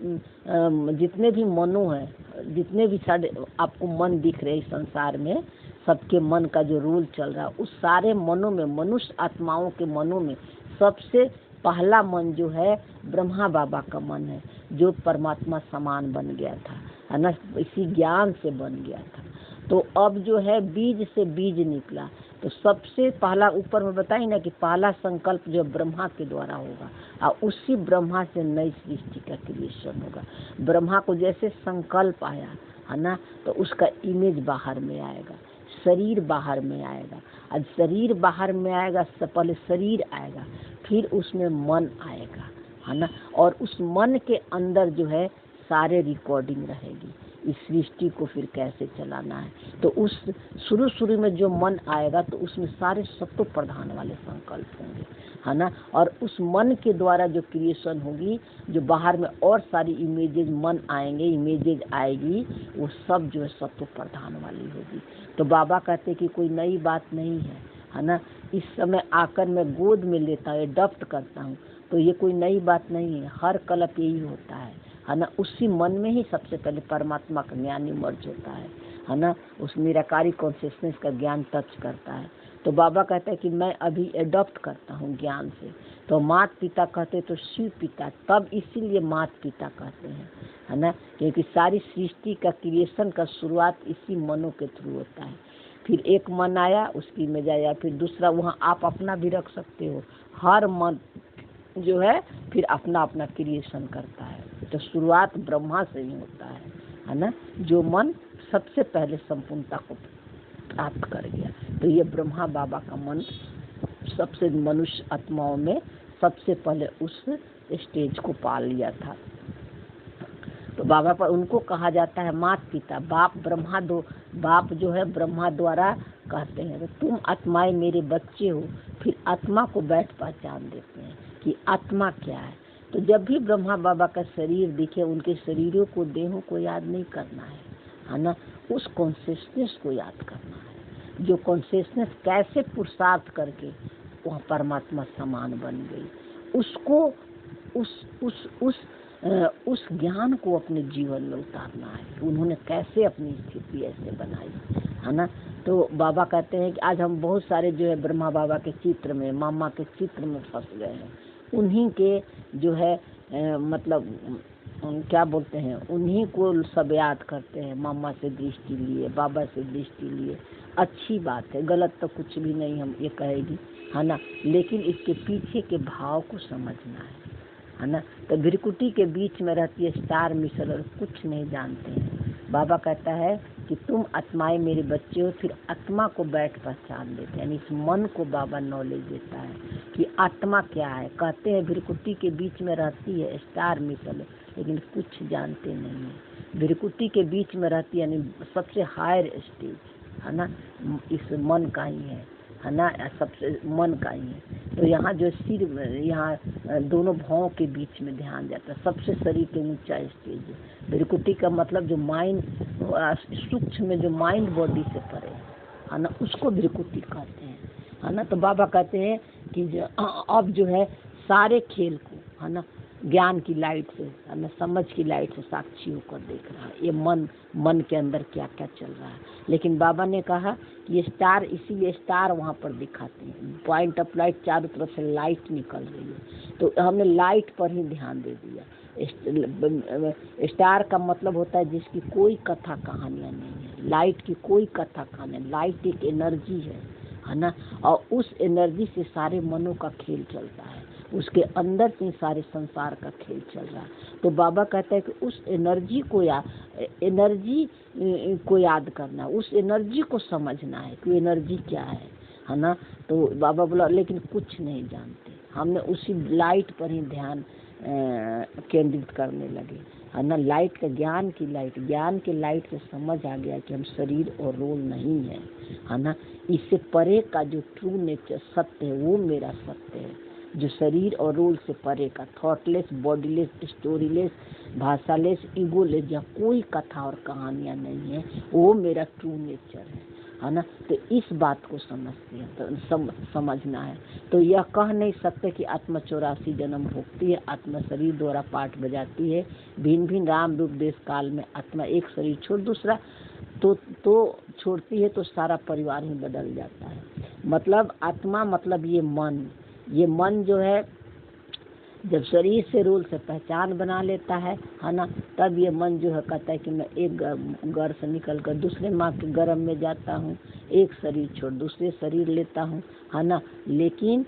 जितने भी मनों हैं, जितने भी सारे आपको मन दिख रहे संसार में, सबके मन का जो रूल चल रहा है, उस सारे मनों में, मनुष्य आत्माओं के मनों में सबसे पहला मन जो है ब्रह्मा बाबा का मन है, जो परमात्मा समान बन गया था, है ना, इसी ज्ञान से बन गया था। तो अब जो है बीज से बीज निकला, तो सबसे पहला ऊपर में बताई ना कि पहला संकल्प जो ब्रह्मा के द्वारा होगा, और उसी ब्रह्मा से नई सृष्टि का क्रिएशन होगा। ब्रह्मा को जैसे संकल्प आया, है ना, तो उसका इमेज बाहर में आएगा। शरीर बाहर में आएगा। अब शरीर बाहर में आएगा, पहले शरीर आएगा, फिर उसमें मन आएगा, है ना। और उस मन के अंदर जो है सारे रिकॉर्डिंग रहेगी, इस सृष्टि को फिर कैसे चलाना है। तो उस शुरू में जो मन आएगा तो उसमें सारे सत्व प्रधान वाले संकल्प होंगे, है ना। और उस मन के द्वारा जो क्रिएशन होगी, जो बाहर में और सारी इमेजेज मन आएंगे, इमेजेज आएगी, वो सब जो है सत्व प्रधान वाली होगी। तो बाबा कहते कि कोई नई बात नहीं है ना। इस समय आकर मैं गोद में लेता हूँ, एडॉप्ट करता हूँ, तो ये कोई नई बात नहीं है। हर कल्प यही होता है ना। उसी मन में ही सबसे पहले परमात्मा का ज्ञान इमर्ज होता है ना। उस निराकारी कॉन्शियसनेस का ज्ञान टच करता है। तो बाबा कहता है कि मैं अभी एडॉप्ट करता हूँ ज्ञान से। तो माता पिता कहते तो शिव पिता, तब इसीलिए माता पिता कहते हैं, है ना, क्योंकि सारी सृष्टि का क्रिएशन का शुरुआत इसी मनों के थ्रू होता है। फिर एक मन आया, उसकी इमेज आया, फिर दूसरा, वहाँ आप अपना भी रख सकते हो। हर मन जो है फिर अपना अपना क्रिएशन करता है। तो शुरुआत ब्रह्मा से ही होता है ना। जो मन सबसे पहले संपूर्णता को प्राप्त कर गया, तो ये ब्रह्मा बाबा का मन सबसे मनुष्य आत्माओं में सबसे पहले उस स्टेज को पा लिया था। तो बाबा पर उनको कहा जाता है माता पिता। बाप ब्रह्मा बाप जो है ब्रह्मा द्वारा कहते हैं, तो तुम आत्माएं मेरे बच्चे हो। फिर आत्मा को बैठ पहचान देते हैं कि आत्मा क्या है। तो जब भी ब्रह्मा बाबा का शरीर दिखे, उनके शरीरों को, देहों को याद नहीं करना है ना। उस कॉन्शियसनेस को याद करना है, जो कॉन्शियसनेस कैसे पुरुषार्थ करके वहाँ परमात्मा समान बन गई। उसको उस ज्ञान को अपने जीवन में उतारना है। उन्होंने कैसे अपनी स्थिति ऐसे बनाई, है ना। तो बाबा कहते हैं कि आज हम बहुत सारे जो है ब्रह्मा बाबा के चित्र में, मामा के चित्र में फंस गए हैं। उन्हीं के जो है मतलब क्या बोलते हैं, उन्हीं को सब याद करते हैं। मामा से दृष्टि लिए, बाबा से दृष्टि लिए, अच्छी बात है, गलत तो कुछ भी नहीं हम ये कहेगी, है ना। लेकिन इसके पीछे के भाव को समझना है ना। तो भृकुटी के बीच में रहती है स्टार मिसल और कुछ नहीं जानते हैं। बाबा कहता है कि तुम आत्माएं मेरे बच्चे हो। फिर आत्मा को बैठ पहचान देते हैं, यानी इस मन को बाबा नॉलेज देता है कि आत्मा क्या है। कहते हैं भृकुटी के बीच में रहती है स्टार मिसल, लेकिन कुछ जानते नहीं है। भृकुटी के बीच में रहती है, यानी सबसे हायर स्टेज, है ना, इस मन का ही है ना, सबसे मन का ही है। तो यहाँ जो सिर, यहाँ दोनों भावों के बीच में ध्यान जाता है, सबसे शरीर के ऊंचा स्टेज है। भृकुटी का मतलब जो माइंड, सूक्ष्म में जो माइंड बॉडी से परे है ना, उसको भृकुटी कहते हैं, है ना। तो बाबा कहते हैं कि अब जो है सारे खेल को, है ना, ज्ञान की लाइट से, है ना, समझ की लाइट से साक्षी होकर देख रहा है। ये मन के अंदर क्या क्या चल रहा है। लेकिन बाबा ने कहा कि ये स्टार, इसीलिए स्टार वहाँ पर दिखाते हैं, पॉइंट ऑफ लाइट, चारों तरफ से लाइट निकल रही है। तो हमने लाइट पर ही ध्यान दे दिया। स्टार का मतलब होता है जिसकी कोई कथा कहानियाँ नहीं है। लाइट की कोई कथा कहानी, लाइट एक एनर्जी है ना। और उस एनर्जी से सारे मनों का खेल चलता है, उसके अंदर से सारे संसार का खेल चल रहा है। तो बाबा कहता है कि उस एनर्जी को याद करना, उस एनर्जी को समझना है कि एनर्जी क्या है ना। तो बाबा बोला लेकिन कुछ नहीं जानते। हमने उसी लाइट पर ही ध्यान केंद्रित करने लगे, है ना। लाइट का, ज्ञान के लाइट से समझ आ गया कि हम शरीर और रोल नहीं है ना। इससे परे का जो ट्रू नेचर सत्य है वो मेरा सत्य है, जो शरीर और रोल से परे का, थॉटलेस, बॉडीलेस, स्टोरीलेस, भाषालेस, ईगोलेस, जहाँ कोई कथा और कहानियाँ नहीं है, वो मेरा ट्रू नेचर है ना। तो इस बात को समझते हैं, तो समझना है। तो यह कह नहीं सकते कि आत्मा 84 जन्म भोगती है, आत्मा शरीर द्वारा पाठ बजाती है, भिन्न भिन्न राम रूप देश काल में आत्मा एक शरीर छोड़ दूसरा तो छोड़ती है, तो सारा परिवार ही बदल जाता है। मतलब आत्मा मतलब ये मन जो है जब शरीर से रोल से पहचान बना लेता है ना, तब ये मन जो है कहता है कि मैं एक घर से निकल कर दूसरे माँ के गर्भ में जाता हूँ, एक शरीर छोड़ दूसरे शरीर लेता हूँ, है ना। लेकिन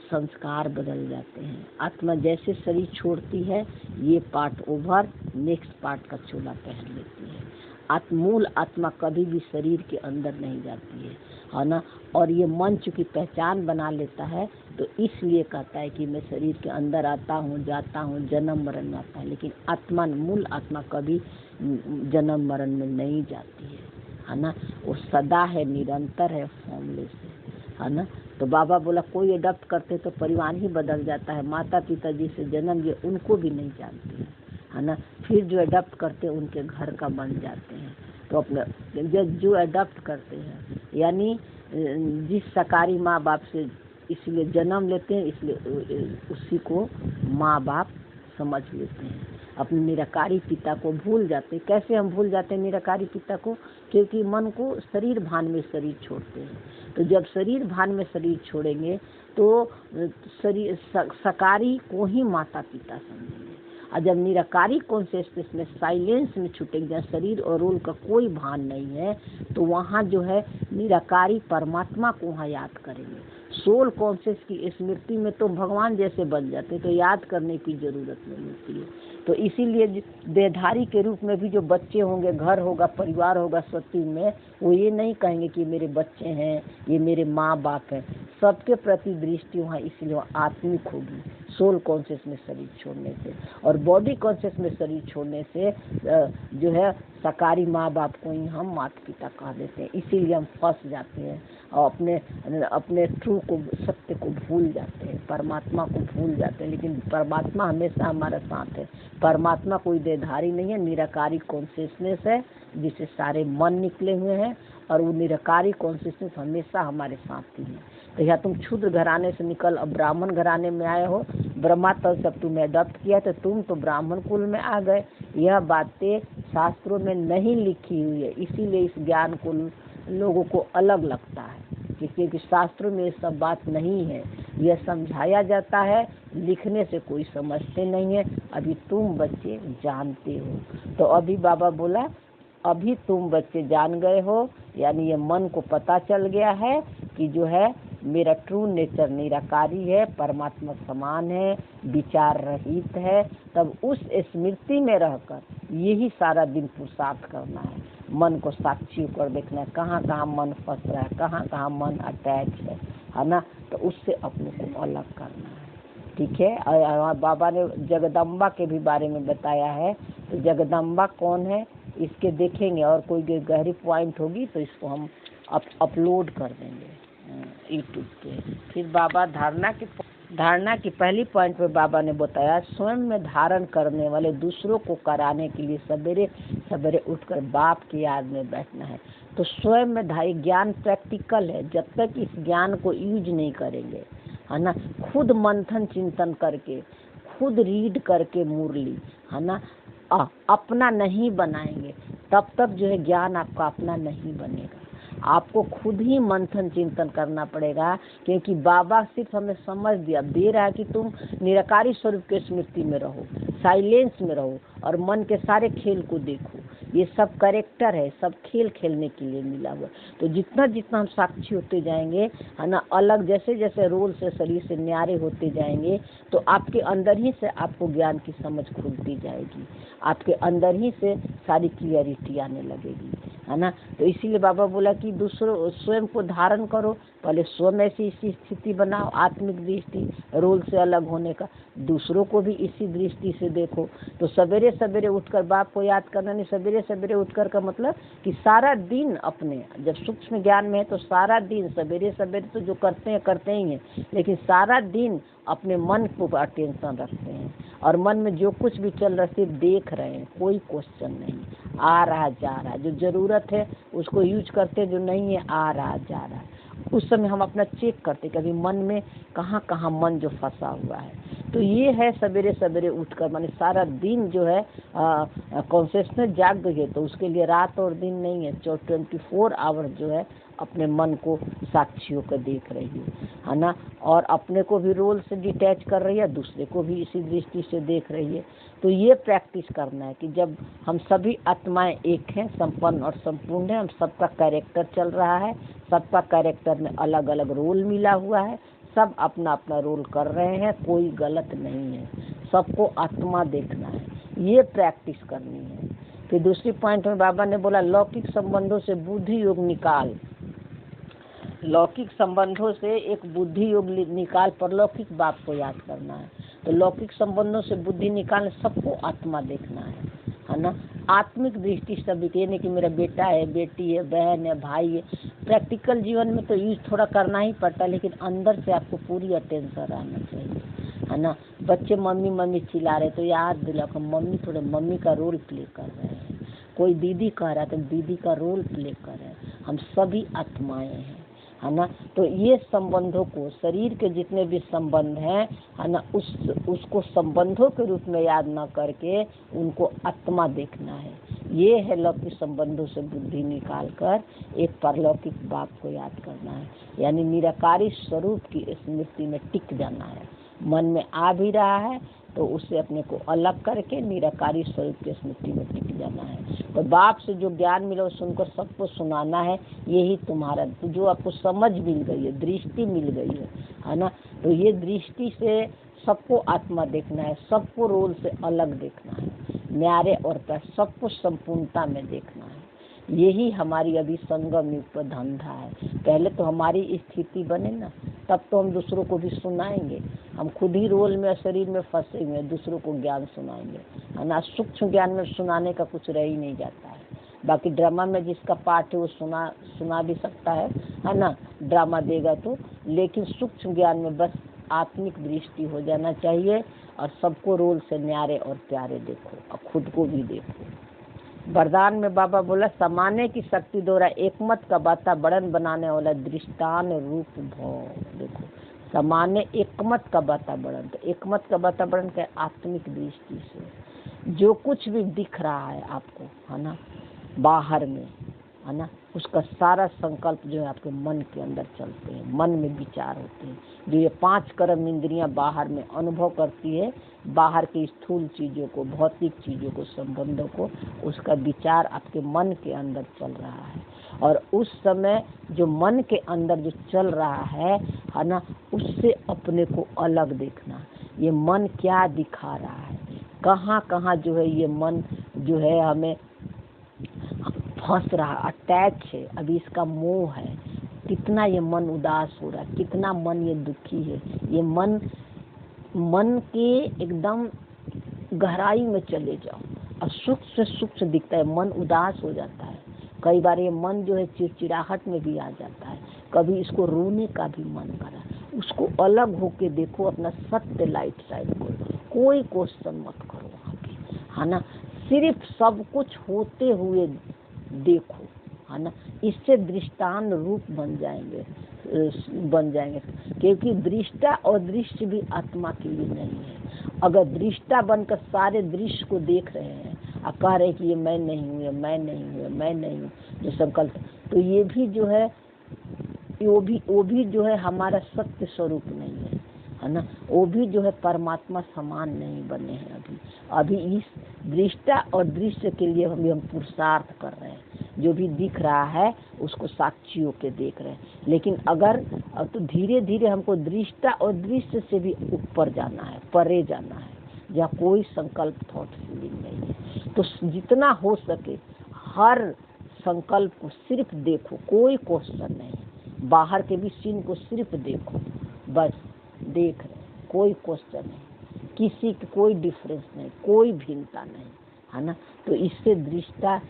संस्कार बदल जाते हैं। आत्मा जैसे शरीर छोड़ती है, ये पार्ट ओवर, नेक्स्ट पार्ट का चोला पहन लेती है। मूल आत्मा कभी भी शरीर के अंदर नहीं जाती है ना। और ये मन चूंकि पहचान बना लेता है तो इसलिए कहता है कि मैं शरीर के अंदर आता हूँ, जाता हूँ, जन्म मरण में आता है, लेकिन आत्मा, मूल आत्मा कभी जन्म मरण में नहीं जाती है ना। वो सदा है, निरंतर है, फॉर्मलेस है ना। तो बाबा बोला कोई अडॉप्ट करते तो परिवार ही बदल जाता है, माता पिता जिसे जन्म दिए उनको भी नहीं जानते है ना। फिर जो अडॉप्ट करते हैं उनके घर का बन जाते हैं। तो अपने जो अडॉप्ट करते हैं यानी जिस सकारी माँ बाप से इसलिए जन्म लेते हैं, इसलिए उसी को माँ बाप समझ लेते हैं। अपने निराकारी पिता को भूल जाते हैं। कैसे हम भूल जाते हैं निराकारी पिता को? क्योंकि मन को शरीर भान में शरीर छोड़ते हैं। तो जब शरीर भान में शरीर छोड़ेंगे तो शरीर सकारी को ही माता पिता समझेंगे। और जब निराकारी कॉन्शियसनेस में साइलेंस में छूटेंगे, जहाँ शरीर और रोल का कोई भान नहीं है, तो वहाँ जो है निराकारी परमात्मा को वहाँ याद करेंगे। सोल कॉन्शियस की स्मृति में तो भगवान जैसे बन जाते, तो याद करने की जरूरत नहीं होती है। तो इसीलिए देहधारी के रूप में भी जो बच्चे होंगे, घर होगा, परिवार होगा सत्युग में, वो ये नहीं कहेंगे कि मेरे बच्चे हैं, ये मेरे माँ बाप हैं। सबके प्रति दृष्टि वहाँ इसलिए आत्मिक होगी, सोल कॉन्शियस में शरीर छोड़ने से। और बॉडी कॉन्शियस में शरीर छोड़ने से जो है सकारी माँ बाप को ही हम माता पिता कह देते हैं। इसीलिए हम फंस जाते हैं और अपने ट्रू को, सत्य को भूल जाते हैं, परमात्मा को भूल जाते हैं। लेकिन परमात्मा हमेशा हमारे साथ है। परमात्मा कोई देहधारी नहीं है, निराकारी कॉन्शियसनेस है जिसे सारे मन निकले हुए हैं, और वो निराकारी कॉन्शियसनेस हमेशा हमारे साथ ही है। तो या तुम क्षुद्र घराने से निकल अब ब्राह्मण घराने में आए हो, ब्रह्मा तब सब तुम्हें अडॉप्ट किया तो तुम तो ब्राह्मण कुल में आ गए। यह बातें शास्त्रों में नहीं लिखी हुई है, इसीलिए इस ज्ञान को लोगों को अलग लगता है, क्योंकि शास्त्रों में ये सब बात नहीं है। यह समझाया जाता है, लिखने से कोई समझते नहीं है। अभी तुम बच्चे जानते हो। तो अभी बाबा बोला अभी तुम बच्चे जान गए हो, यानी ये मन को पता चल गया है कि जो है मेरा ट्रू नेचर निराकारी है, परमात्मा समान है, विचार रहित है। तब उस स्मृति में रहकर यही सारा दिन पुरुषार्थ करना है, मन को साक्षी कर देखना है कहाँ कहाँ मन फंस रहा है, कहाँ कहाँ मन अटैच है ना। तो उससे अपने को अलग करना है, ठीक है। और बाबा ने जगदम्बा के भी बारे में बताया है। तो जगदम्बा कौन है इसके देखेंगे, और कोई गहरी पॉइंट होगी तो इसको हम अपलोड कर देंगे यूट्यूब पे। फिर बाबा धारणा की पहली पॉइंट पे बाबा ने बताया स्वयं में धारण करने वाले दूसरों को कराने के लिए सवेरे सवेरे उठकर बाप की याद में बैठना है। तो स्वयं में ज्ञान प्रैक्टिकल है। जब तक इस ज्ञान को यूज नहीं करेंगे है ना, खुद मंथन चिंतन करके, खुद रीड करके मुरली है ना, अपना नहीं बनाएंगे, तब तक जो है ज्ञान आपका अपना नहीं बनेगा। आपको खुद ही मंथन चिंतन करना पड़ेगा, क्योंकि बाबा सिर्फ हमें समझ दे रहा है कि तुम निराकारी स्वरूप के स्मृति में रहो, साइलेंस में रहो और मन के सारे खेल को देखो। ये सब कैरेक्टर है, सब खेल खेलने के लिए मिला हुआ। तो जितना जितना हम साक्षी होते जाएंगे है ना, अलग जैसे जैसे रोल से शरीर से न्यारे होते जाएंगे, तो आपके अंदर ही से आपको ज्ञान की समझ खुलती जाएगी, आपके अंदर ही से सारी क्लियरिटी आने लगेगी है ना। तो इसीलिए बाबा बोला कि दूसरों स्वयं को धारण करो, पहले स्वयं ऐसी स्थिति बनाओ, आत्मिक दृष्टि रोल से अलग होने का, दूसरों को भी इसी दृष्टि से देखो। तो सवेरे सवेरे उठकर बाप को याद करना नहीं, सवेरे सवेरे उठकर का मतलब कि सारा दिन अपने, जब सूक्ष्म ज्ञान में है तो सारा दिन सवेरे सवेरे तो जो करते ही हैं, लेकिन सारा दिन अपने मन को अटेंशन रखते हैं और मन में जो कुछ भी चल रहा है सिर्फ देख रहे हैं, कोई क्वेश्चन नहीं, आ रहा जा रहा, जो जरूरत है उसको यूज करते, जो नहीं है आ रहा जा रहा है। उस समय हम अपना चेक करते कभी मन में कहाँ कहाँ मन जो फंसा हुआ है। तो ये है सवेरे सवेरे उठकर, माने सारा दिन जो है कॉन्शियसनेस जाग गई है, तो उसके लिए रात और दिन नहीं है, 24 आवर जो है अपने मन को साक्षी होकर देख रही है ना, और अपने को भी रोल से डिटैच कर रही है, दूसरे को भी इसी दृष्टि से देख रही है। तो ये प्रैक्टिस करना है कि जब हम सभी आत्माएं एक हैं, संपन्न और संपूर्ण है, हम सबका कैरेक्टर चल रहा है, सबका कैरेक्टर में अलग अलग रोल मिला हुआ है, सब अपना अपना रोल कर रहे हैं, कोई गलत नहीं है, सबको आत्मा देखना है, ये प्रैक्टिस करनी है। फिर दूसरी पॉइंट में बाबा ने बोला लौकिक संबंधों से बुद्धि योग निकाल, लौकिक संबंधों से एक बुद्धि योग निकाल, परलौकिक बाप को याद करना है। तो लौकिक संबंधों से बुद्धि निकालने सबको आत्मा देखना है ना। आत्मिक दृष्टि सभी के, नहीं कि मेरा बेटा है, बेटी है, बहन है, भाई है। प्रैक्टिकल जीवन में तो यूज थोड़ा करना ही पड़ता है, लेकिन अंदर से आपको पूरी अटेंशन रहना चाहिए, है ना। बच्चे मम्मी मम्मी चिल्ला रहे तो याद दिलाओ मम्मी थोड़े मम्मी का रोल प्ले कर रहे हैं। कोई दीदी कह रहा है तो दीदी का रोल प्ले कर रहे हैं। हम सभी आत्माएं हैं, है ना। तो ये संबंधों को, शरीर के जितने भी संबंध हैं, है ना, उसको संबंधों के रूप में याद ना करके उनको आत्मा देखना है। ये है लौकिक संबंधों से बुद्धि निकाल कर एक परलौकिक बाप को याद करना है, यानी निराकारी स्वरूप की स्मृति में टिक जाना है। मन में आ भी रहा है तो उससे अपने को अलग करके निराकारी स्वरूप की स्मृति में टिक जाना है। तो बाप से जो ज्ञान मिला सुनकर सबको सुनाना है, यही तुम्हारा जो आपको समझ मिल गई है, दृष्टि मिल गई है ना। तो ये दृष्टि से सबको आत्मा देखना है, सबको रोल से अलग देखना है, न्यारे और प्यार सबको संपूर्णता में देखना है। यही हमारी अभी संगम युग पर धंधा है। पहले तो हमारी स्थिति बने ना, तब तो हम दूसरों को भी सुनाएंगे। हम खुद ही रोल में शरीर में फंसे हुए, दूसरों को ज्ञान सुनाएंगे, है ना। सूक्ष्म ज्ञान में सुनाने का कुछ रह ही नहीं जाता है। बाकी ड्रामा में जिसका पाठ है वो सुना भी सकता है ना, ड्रामा देगा तो। लेकिन सूक्ष्म ज्ञान में बस आत्मिक दृष्टि हो जाना चाहिए और सबको रोल से न्यारे और प्यारे देखो और खुद को भी देखो। वरदान में बाबा बोला समाने की शक्ति द्वारा एकमत का वातावरण बनाने वाला दृष्टान रूप भव। देखो समाने एकमत का वातावरण, तो एकमत का वातावरण क्या, आत्मिक दृष्टि से जो कुछ भी दिख रहा है आपको, है ना, बाहर में, है ना, उसका सारा संकल्प जो है आपके मन के अंदर चलते हैं, मन में विचार होते हैं। जो ये 5 कर्म इंद्रियां बाहर में अनुभव करती है, बाहर की स्थूल चीज़ों को, भौतिक चीज़ों को, संबंधों को, उसका विचार आपके मन के अंदर चल रहा है। और उस समय जो मन के अंदर जो चल रहा है ना, उससे अपने को अलग देखना। ये मन क्या दिखा रहा है, कहाँ कहाँ जो है ये मन जो है हमें फंस रहा, अटैच है, अभी इसका मोह है। कितना ये मन उदास हो रहा है, कितना मन ये दुखी है। ये मन के एकदम गहराई में चले जाओ और सूक्ष्म से सूक्ष्म दिखता है। मन उदास हो जाता है, कई बार ये मन जो है चिड़चिड़ाहट में भी आ जाता है, कभी इसको रोने का भी मन करा। उसको अलग होके देखो, अपना सत्य लाइट साइड को, कोई क्वेश्चन मत करो वहाँ पे, है ना। सिर्फ सब कुछ होते हुए देखो, है ना। इससे दृष्टान रूप बन जाएंगे, क्योंकि दृष्टा और दृश्य भी आत्मा के लिए नहीं है। अगर दृष्टा बनकर सारे दृश्य को देख रहे हैं और कह रहे कि ये मैं नहीं हूँ, मैं नहीं हूँ, मैं नहीं हूँ, जो संकल्प, तो ये भी जो है वो भी जो है हमारा सत्य स्वरूप नहीं है ना। वो भी जो है परमात्मा समान नहीं बने हैं। अभी इस दृष्टा और दृश्य के लिए हम पुरुषार्थ कर रहे हैं। जो भी दिख रहा है उसको साक्षियों के देख रहे हैं। लेकिन अगर तो धीरे धीरे हमको दृष्टा और दृश्य से भी ऊपर जाना है, परे जाना है, जहाँ कोई संकल्प थॉट फीलिंग नहीं है। तो जितना हो सके हर संकल्प को सिर्फ देखो, कोई क्वेश्चन नहीं। बाहर के भी सीन को सिर्फ देखो, बस देख रहे, कोई क्वेश्चन नहीं, किसी की कोई डिफरेंस नहीं, कोई भिन्नता नहीं, है ना। तो इससे दृष्टा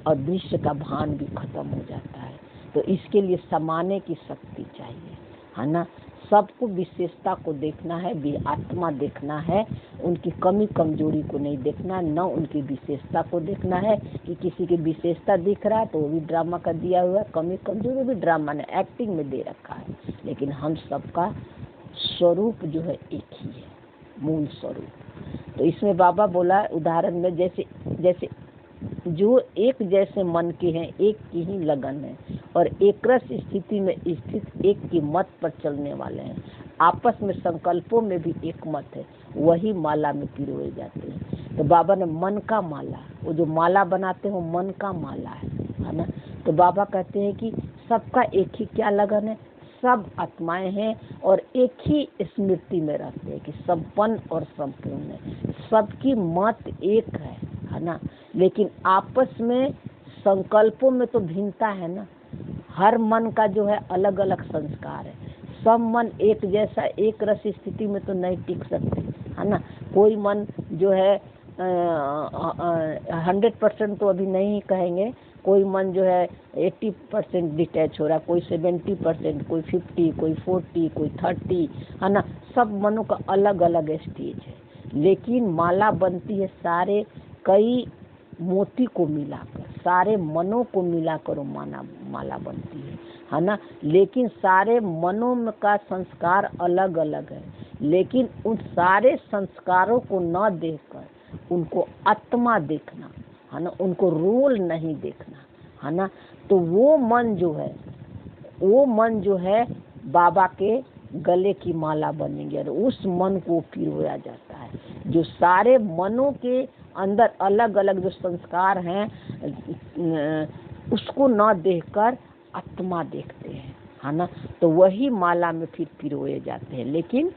और दृश्य का भान भी खत्म हो जाता है। तो इसके लिए समाने की शक्ति चाहिए, है ना। सबको विशेषता को देखना है, भी आत्मा देखना है, उनकी कमी कमजोरी को नहीं देखना, न उनकी विशेषता को देखना है कि किसी की विशेषता दिख रहा है तो वो भी ड्रामा का दिया हुआ है, कमी कमजोरी भी ड्रामा ने एक्टिंग में दे रखा है। लेकिन हम सबका स्वरूप जो है एक ही है, मूल स्वरूप। तो इसमें बाबा बोला उदाहरण में, जैसे जो एक जैसे मन के हैं, एक की ही लगन है और एक रस स्थिति में स्थित एक की मत पर चलने वाले हैं। आपस में संकल्पों में भी एक मत है, वही माला में पिरोए जाते हैं। तो बाबा ने मन का माला, वो जो माला बनाते हो मन का माला है ना। तो बाबा कहते हैं कि सबका एक ही क्या लगन है, सब आत्माएं हैं और एक ही स्मृति में रहते हैं कि संपन्न और संपूर्ण है। सबकी मत एक है है ना। लेकिन आपस में संकल्पों में तो भिन्नता है ना। हर मन का जो है अलग अलग संस्कार है। सब मन एक जैसा एक रस स्थिति में तो नहीं टिक सकते, है ना। कोई मन जो है 100% तो अभी नहीं कहेंगे, कोई मन जो है 80% डिटैच हो रहा है, कोई 70%, कोई 50, कोई 40, कोई 30, है ना। सब मनों का अलग अलग स्टेज है। लेकिन माला बनती है सारे कई मोती को मिलाकर, सारे मनों को मिलाकर माला बनती है ना। लेकिन सारे मनों में का संस्कार अलग अलग है। लेकिन उन सारे संस्कारों को न देखकर उनको आत्मा देखना, है ना, उनको रोल नहीं देखना, है ना। तो वो मन जो है बाबा के गले की माला बनेंगे और उस मन को पिरोया जाता है। जो सारे मनों के अंदर अलग अलग जो संस्कार हैं उसको न देखकर आत्मा देखते हैं, है ना। तो वही माला में फिर पिरोए जाते हैं। लेकिन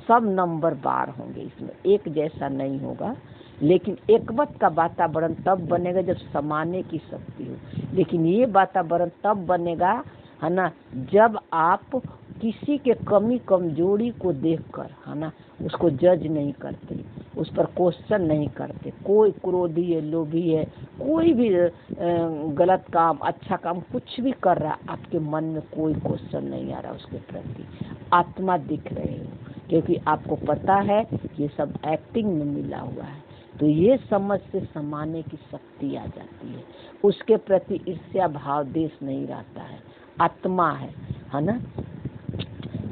सब नंबर बार होंगे, इसमें एक जैसा नहीं होगा। लेकिन एकवत का वातावरण तब बनेगा जब समाने की शक्ति हो। लेकिन ये वातावरण तब बनेगा, है ना, जब आप किसी के कमी कमजोरी को देखकर, है ना, उसको जज नहीं करते, उस पर क्वेश्चन नहीं करते। कोई क्रोधी है, लोभी है, कोई भी गलत काम अच्छा काम कुछ भी कर रहा, आपके मन में कोई क्वेश्चन नहीं आ रहा उसके प्रति। आत्मा दिख रहे हो, क्योंकि आपको पता है ये सब एक्टिंग में मिला हुआ है। तो ये समझ से समाने की शक्ति आ जाती है। उसके प्रति ईर्ष्या भाव देश नहीं रहता है। आत्मा है ना,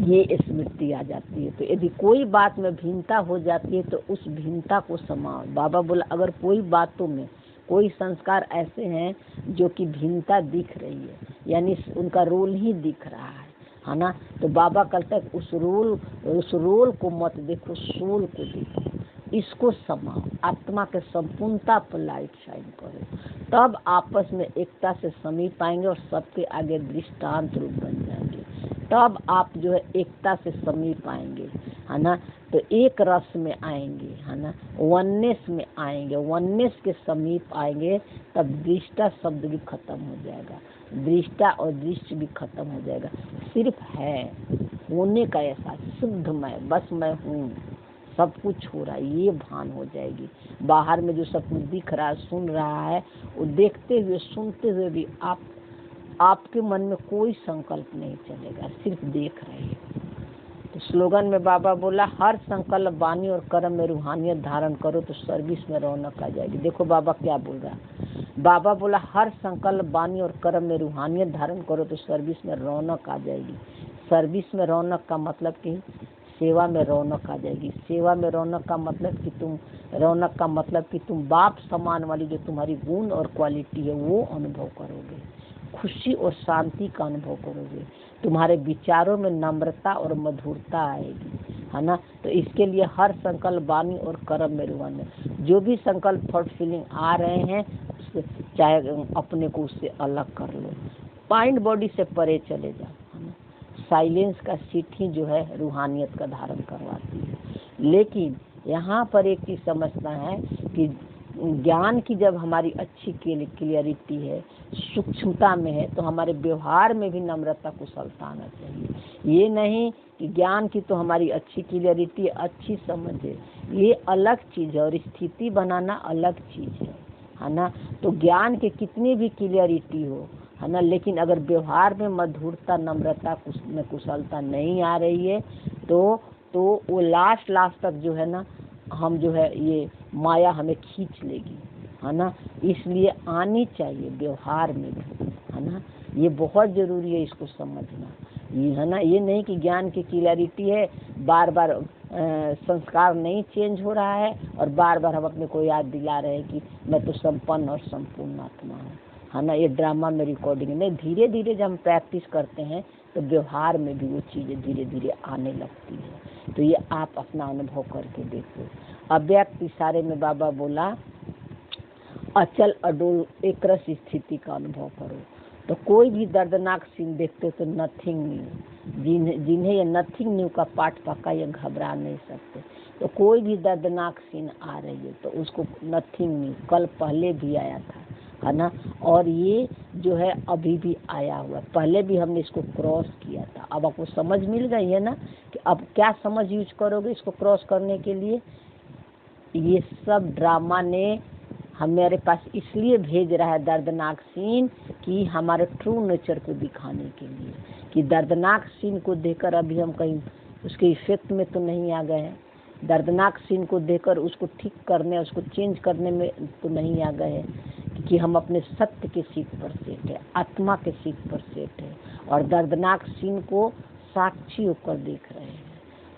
ये स्मृति आ जाती है। तो यदि कोई बात में भिन्नता हो जाती है तो उस भिन्नता को समाओ। बाबा बोला अगर कोई बातों में कोई संस्कार ऐसे हैं जो कि भिन्नता दिख रही है, यानी उनका रोल ही दिख रहा है ना, तो बाबा कहते हैं उस रोल को मत देखो, सोल को देखो, इसको समाओ, आत्मा के संपूर्णता पर लाइट शाइन करो। तब आपस में एकता से समीप पाएंगे और सबके आगे दृष्टांत रूप बन जाएंगे। तब आप जो है एकता से समीप आएंगे, है ना। तो एक रस में आएंगे, है ना, वननेस में आएंगे, वननेस के समीप आएंगे। तब दृष्टा शब्द भी खत्म हो जाएगा, दृष्टा और दृष्टि भी खत्म हो जाएगा। सिर्फ है होने का एहसास, शुद्ध मैं, बस मैं हूँ, सब कुछ हो रहा है, ये भान हो जाएगी। बाहर में जो सब कुछ दिख रहा है, सुन रहा है, वो देखते हुए सुनते हुए भी आपके मन में कोई संकल्प नहीं चलेगा, सिर्फ देख रहे हैं। तो स्लोगन में बाबा बोला हर संकल्प वाणी और कर्म में रूहानियत धारण करो तो सर्विस में रौनक आ जाएगी। देखो बाबा क्या बोल रहा है। बाबा बोला हर संकल्प वाणी और कर्म में रूहानियत धारण करो तो सर्विस में रौनक आ जाएगी। सर्विस में रौनक का मतलब कि सेवा में रौनक आ जाएगी। सेवा में रौनक का मतलब कि तुम बाप समान वाली जो तुम्हारी गुण और क्वालिटी है वो अनुभव करोगे, खुशी और शांति का अनुभव करोगे, तुम्हारे विचारों में नम्रता और मधुरता आएगी, है ना। तो इसके लिए हर संकल्प वाणी और कर्म में रूहानियत, जो भी संकल्प थॉट फीलिंग आ रहे हैं उससे चाहे अपने को उससे अलग कर लो, माइंड बॉडी से परे चले जाओ, है ना। साइलेंस का सीट ही जो है रूहानियत का धारण करवाती है। लेकिन यहाँ पर एक चीज समझना है कि ज्ञान की जब हमारी अच्छी क्लियरिटी है, सूक्ष्मता में है, तो हमारे व्यवहार में भी नम्रता कुशलता आना चाहिए। ये नहीं कि ज्ञान की तो हमारी अच्छी क्लियरिटी, अच्छी समझ है, ये अलग चीज़ है और स्थिति बनाना अलग चीज़ है ना। तो ज्ञान के कितनी भी क्लियरिटी हो, है ना, लेकिन अगर व्यवहार में मधुरता, नम्रता में कुशलता नहीं आ रही है तो वो लास्ट तक जो है ना, हम जो है ये माया हमें खींच लेगी, है ना। इसलिए आनी चाहिए व्यवहार में भी, है ना। ये बहुत ज़रूरी है इसको समझना, ये है ना। ये नहीं कि ज्ञान की क्लियरिटी है, बार बार संस्कार नहीं चेंज हो रहा है और बार बार हम अपने को याद दिला रहे हैं कि मैं तो संपन्न और संपूर्ण आत्मा हूँ, है ना। ये ड्रामा में रिकॉर्डिंग नहीं, धीरे धीरे जब हम प्रैक्टिस करते हैं तो व्यवहार में भी वो चीज़ें धीरे धीरे आने लगती है। तो ये आप अपना अनुभव करके देखो। अव्यक्त इशारे में बाबा बोला अचल अडोल एक रस स्थिति का अनुभव करो। तो कोई भी दर्दनाक सीन देखते हो तो नथिंग न्यू, जिन्हें ये नथिंग न्यू का पाठ पक्का ये घबरा नहीं सकते। तो कोई भी दर्दनाक सीन आ रही है तो उसको नथिंग नहीं, कल पहले भी आया था, है ना, और ये जो है अभी भी आया हुआ, पहले भी हमने इसको क्रॉस किया था। अब आपको समझ मिल गई है ना कि अब क्या समझ यूज करोगे इसको क्रॉस करने के लिए। ये सब ड्रामा ने हमारे पास इसलिए भेज रहा है दर्दनाक सीन कि हमारे ट्रू नेचर को दिखाने के लिए, कि दर्दनाक सीन को देखकर अभी हम कहीं उसके इफेक्ट में तो नहीं आ गए हैं, दर्दनाक सीन को देखकर उसको ठीक करने, उसको चेंज करने में तो नहीं आ गए हैं, कि हम अपने सत्य के सीख पर सेट है, आत्मा के सीख पर सेट है, और दर्दनाक सीन को साक्षी होकर देख रहे हैं,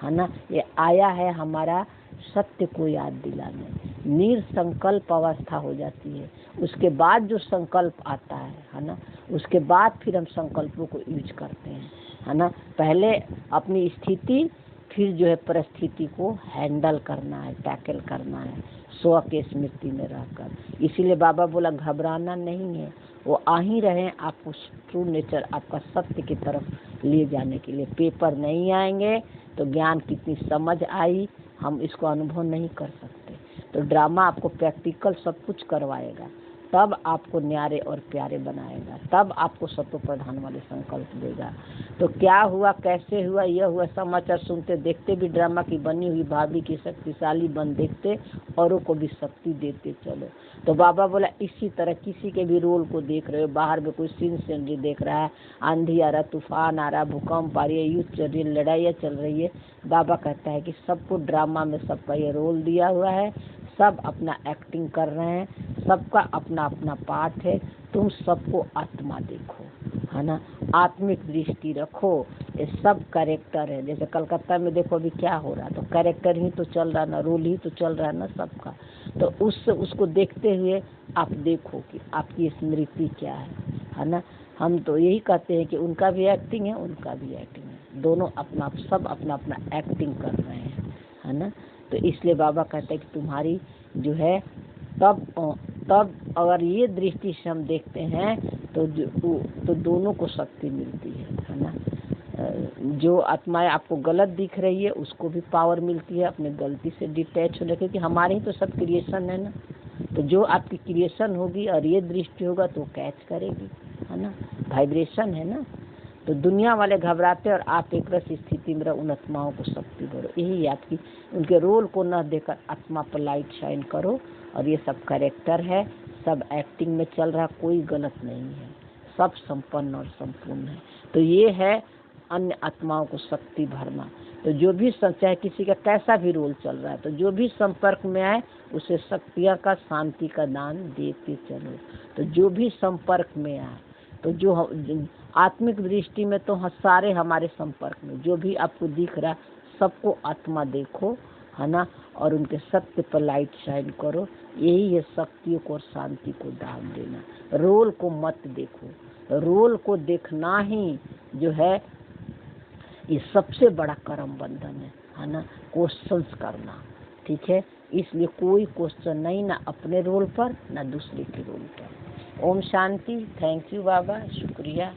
है ना। ये आया है हमारा सत्य को याद दिलाने, निरसंकल्प अवस्था हो जाती है, उसके बाद जो संकल्प आता है ना, उसके बाद फिर हम संकल्पों को यूज करते हैं, है ना। पहले अपनी स्थिति, फिर जो है परिस्थिति को हैंडल करना है, टैकल करना है, स्व के स्मृति में रहकर। इसीलिए बाबा बोला घबराना नहीं है, वो आ ही रहे आपको ट्रू नेचर, आपका सत्य की तरफ ले जाने के लिए। पेपर नहीं आएंगे तो ज्ञान कितनी समझ आई हम इसको अनुभव नहीं कर सकते। तो ड्रामा आपको प्रैक्टिकल सब कुछ करवाएगा, तब आपको न्यारे और प्यारे बनाएगा, तब आपको सत्व प्रधान वाले संकल्प देगा। तो क्या हुआ, कैसे हुआ, यह हुआ, समाचार सुनते देखते भी ड्रामा की बनी हुई भाभी की शक्तिशाली बन देखते, औरों को भी शक्ति देते चलो। तो बाबा बोला इसी तरह किसी के भी रोल को देख रहे हो, बाहर में कोई सीन सीनरी देख रहा है, आंधी आ रहा, तूफान आ रहा, भूकंप आ रही है, युद्ध चल रही है, लड़ाइयाँ चल रही है, बाबा कहता है कि सबको ड्रामा में सबका ये रोल दिया हुआ है, सब अपना एक्टिंग कर रहे हैं, सबका अपना अपना पार्ट है। तुम सबको आत्मा देखो, है ना, आत्मिक दृष्टि रखो, ये सब कैरेक्टर है। जैसे कलकत्ता में देखो अभी क्या हो रहा है, तो कैरेक्टर ही तो चल रहा है ना, रोल ही तो चल रहा है ना सबका। तो उसको देखते हुए आप देखो कि आपकी स्मृति क्या है ना। हम तो यही कहते हैं कि उनका भी एक्टिंग है, उनका भी एक्टिंग है, दोनों अपना सब अपना अपना एक्टिंग कर रहे हैं, है ना। तो इसलिए बाबा कहते हैं कि तुम्हारी जो है तब अगर ये दृष्टि से हम देखते हैं तो दोनों को शक्ति मिलती है ना। जो आत्माएं आपको गलत दिख रही है उसको भी पावर मिलती है अपने गलती से डिटैच होने, क्योंकि हमारे ही तो सब क्रिएशन है ना। तो जो आपकी क्रिएशन होगी और ये दृष्टि होगा तो कैच करेगी, है ना, वाइब्रेशन है ना। तो दुनिया वाले घबराते और आप एक रस स्थिति में उन आत्माओं को शक्ति दो, यही आपकी उनके रोल को न देकर आत्मा पर लाइट शाइन करो। और ये सब कैरेक्टर है, सब एक्टिंग में चल रहा, कोई गलत नहीं है, सब संपन्न और संपूर्ण है। तो ये है अन्य आत्माओं को शक्ति भरना। तो जो भी चाहे किसी का कैसा भी रोल चल रहा है, तो जो भी संपर्क में आए उसे शक्तियाँ का, शांति का दान देते चलो। तो जो भी संपर्क में आए, तो जो आत्मिक दृष्टि में तो सारे हमारे संपर्क में जो भी आपको दिख रहा सबको आत्मा देखो, है ना, और उनके सत्य पर लाइट शाइन करो। यही है शक्तियों को और शांति को दान देना। रोल को मत देखो, रोल को देखना ही जो है ये सबसे बड़ा कर्म बंधन है ना, क्वेश्चंस करना, ठीक है। इसलिए कोई क्वेश्चन नहीं, ना अपने रोल पर ना दूसरे के रोल पर। ओम शांति। थैंक यू बाबा, शुक्रिया।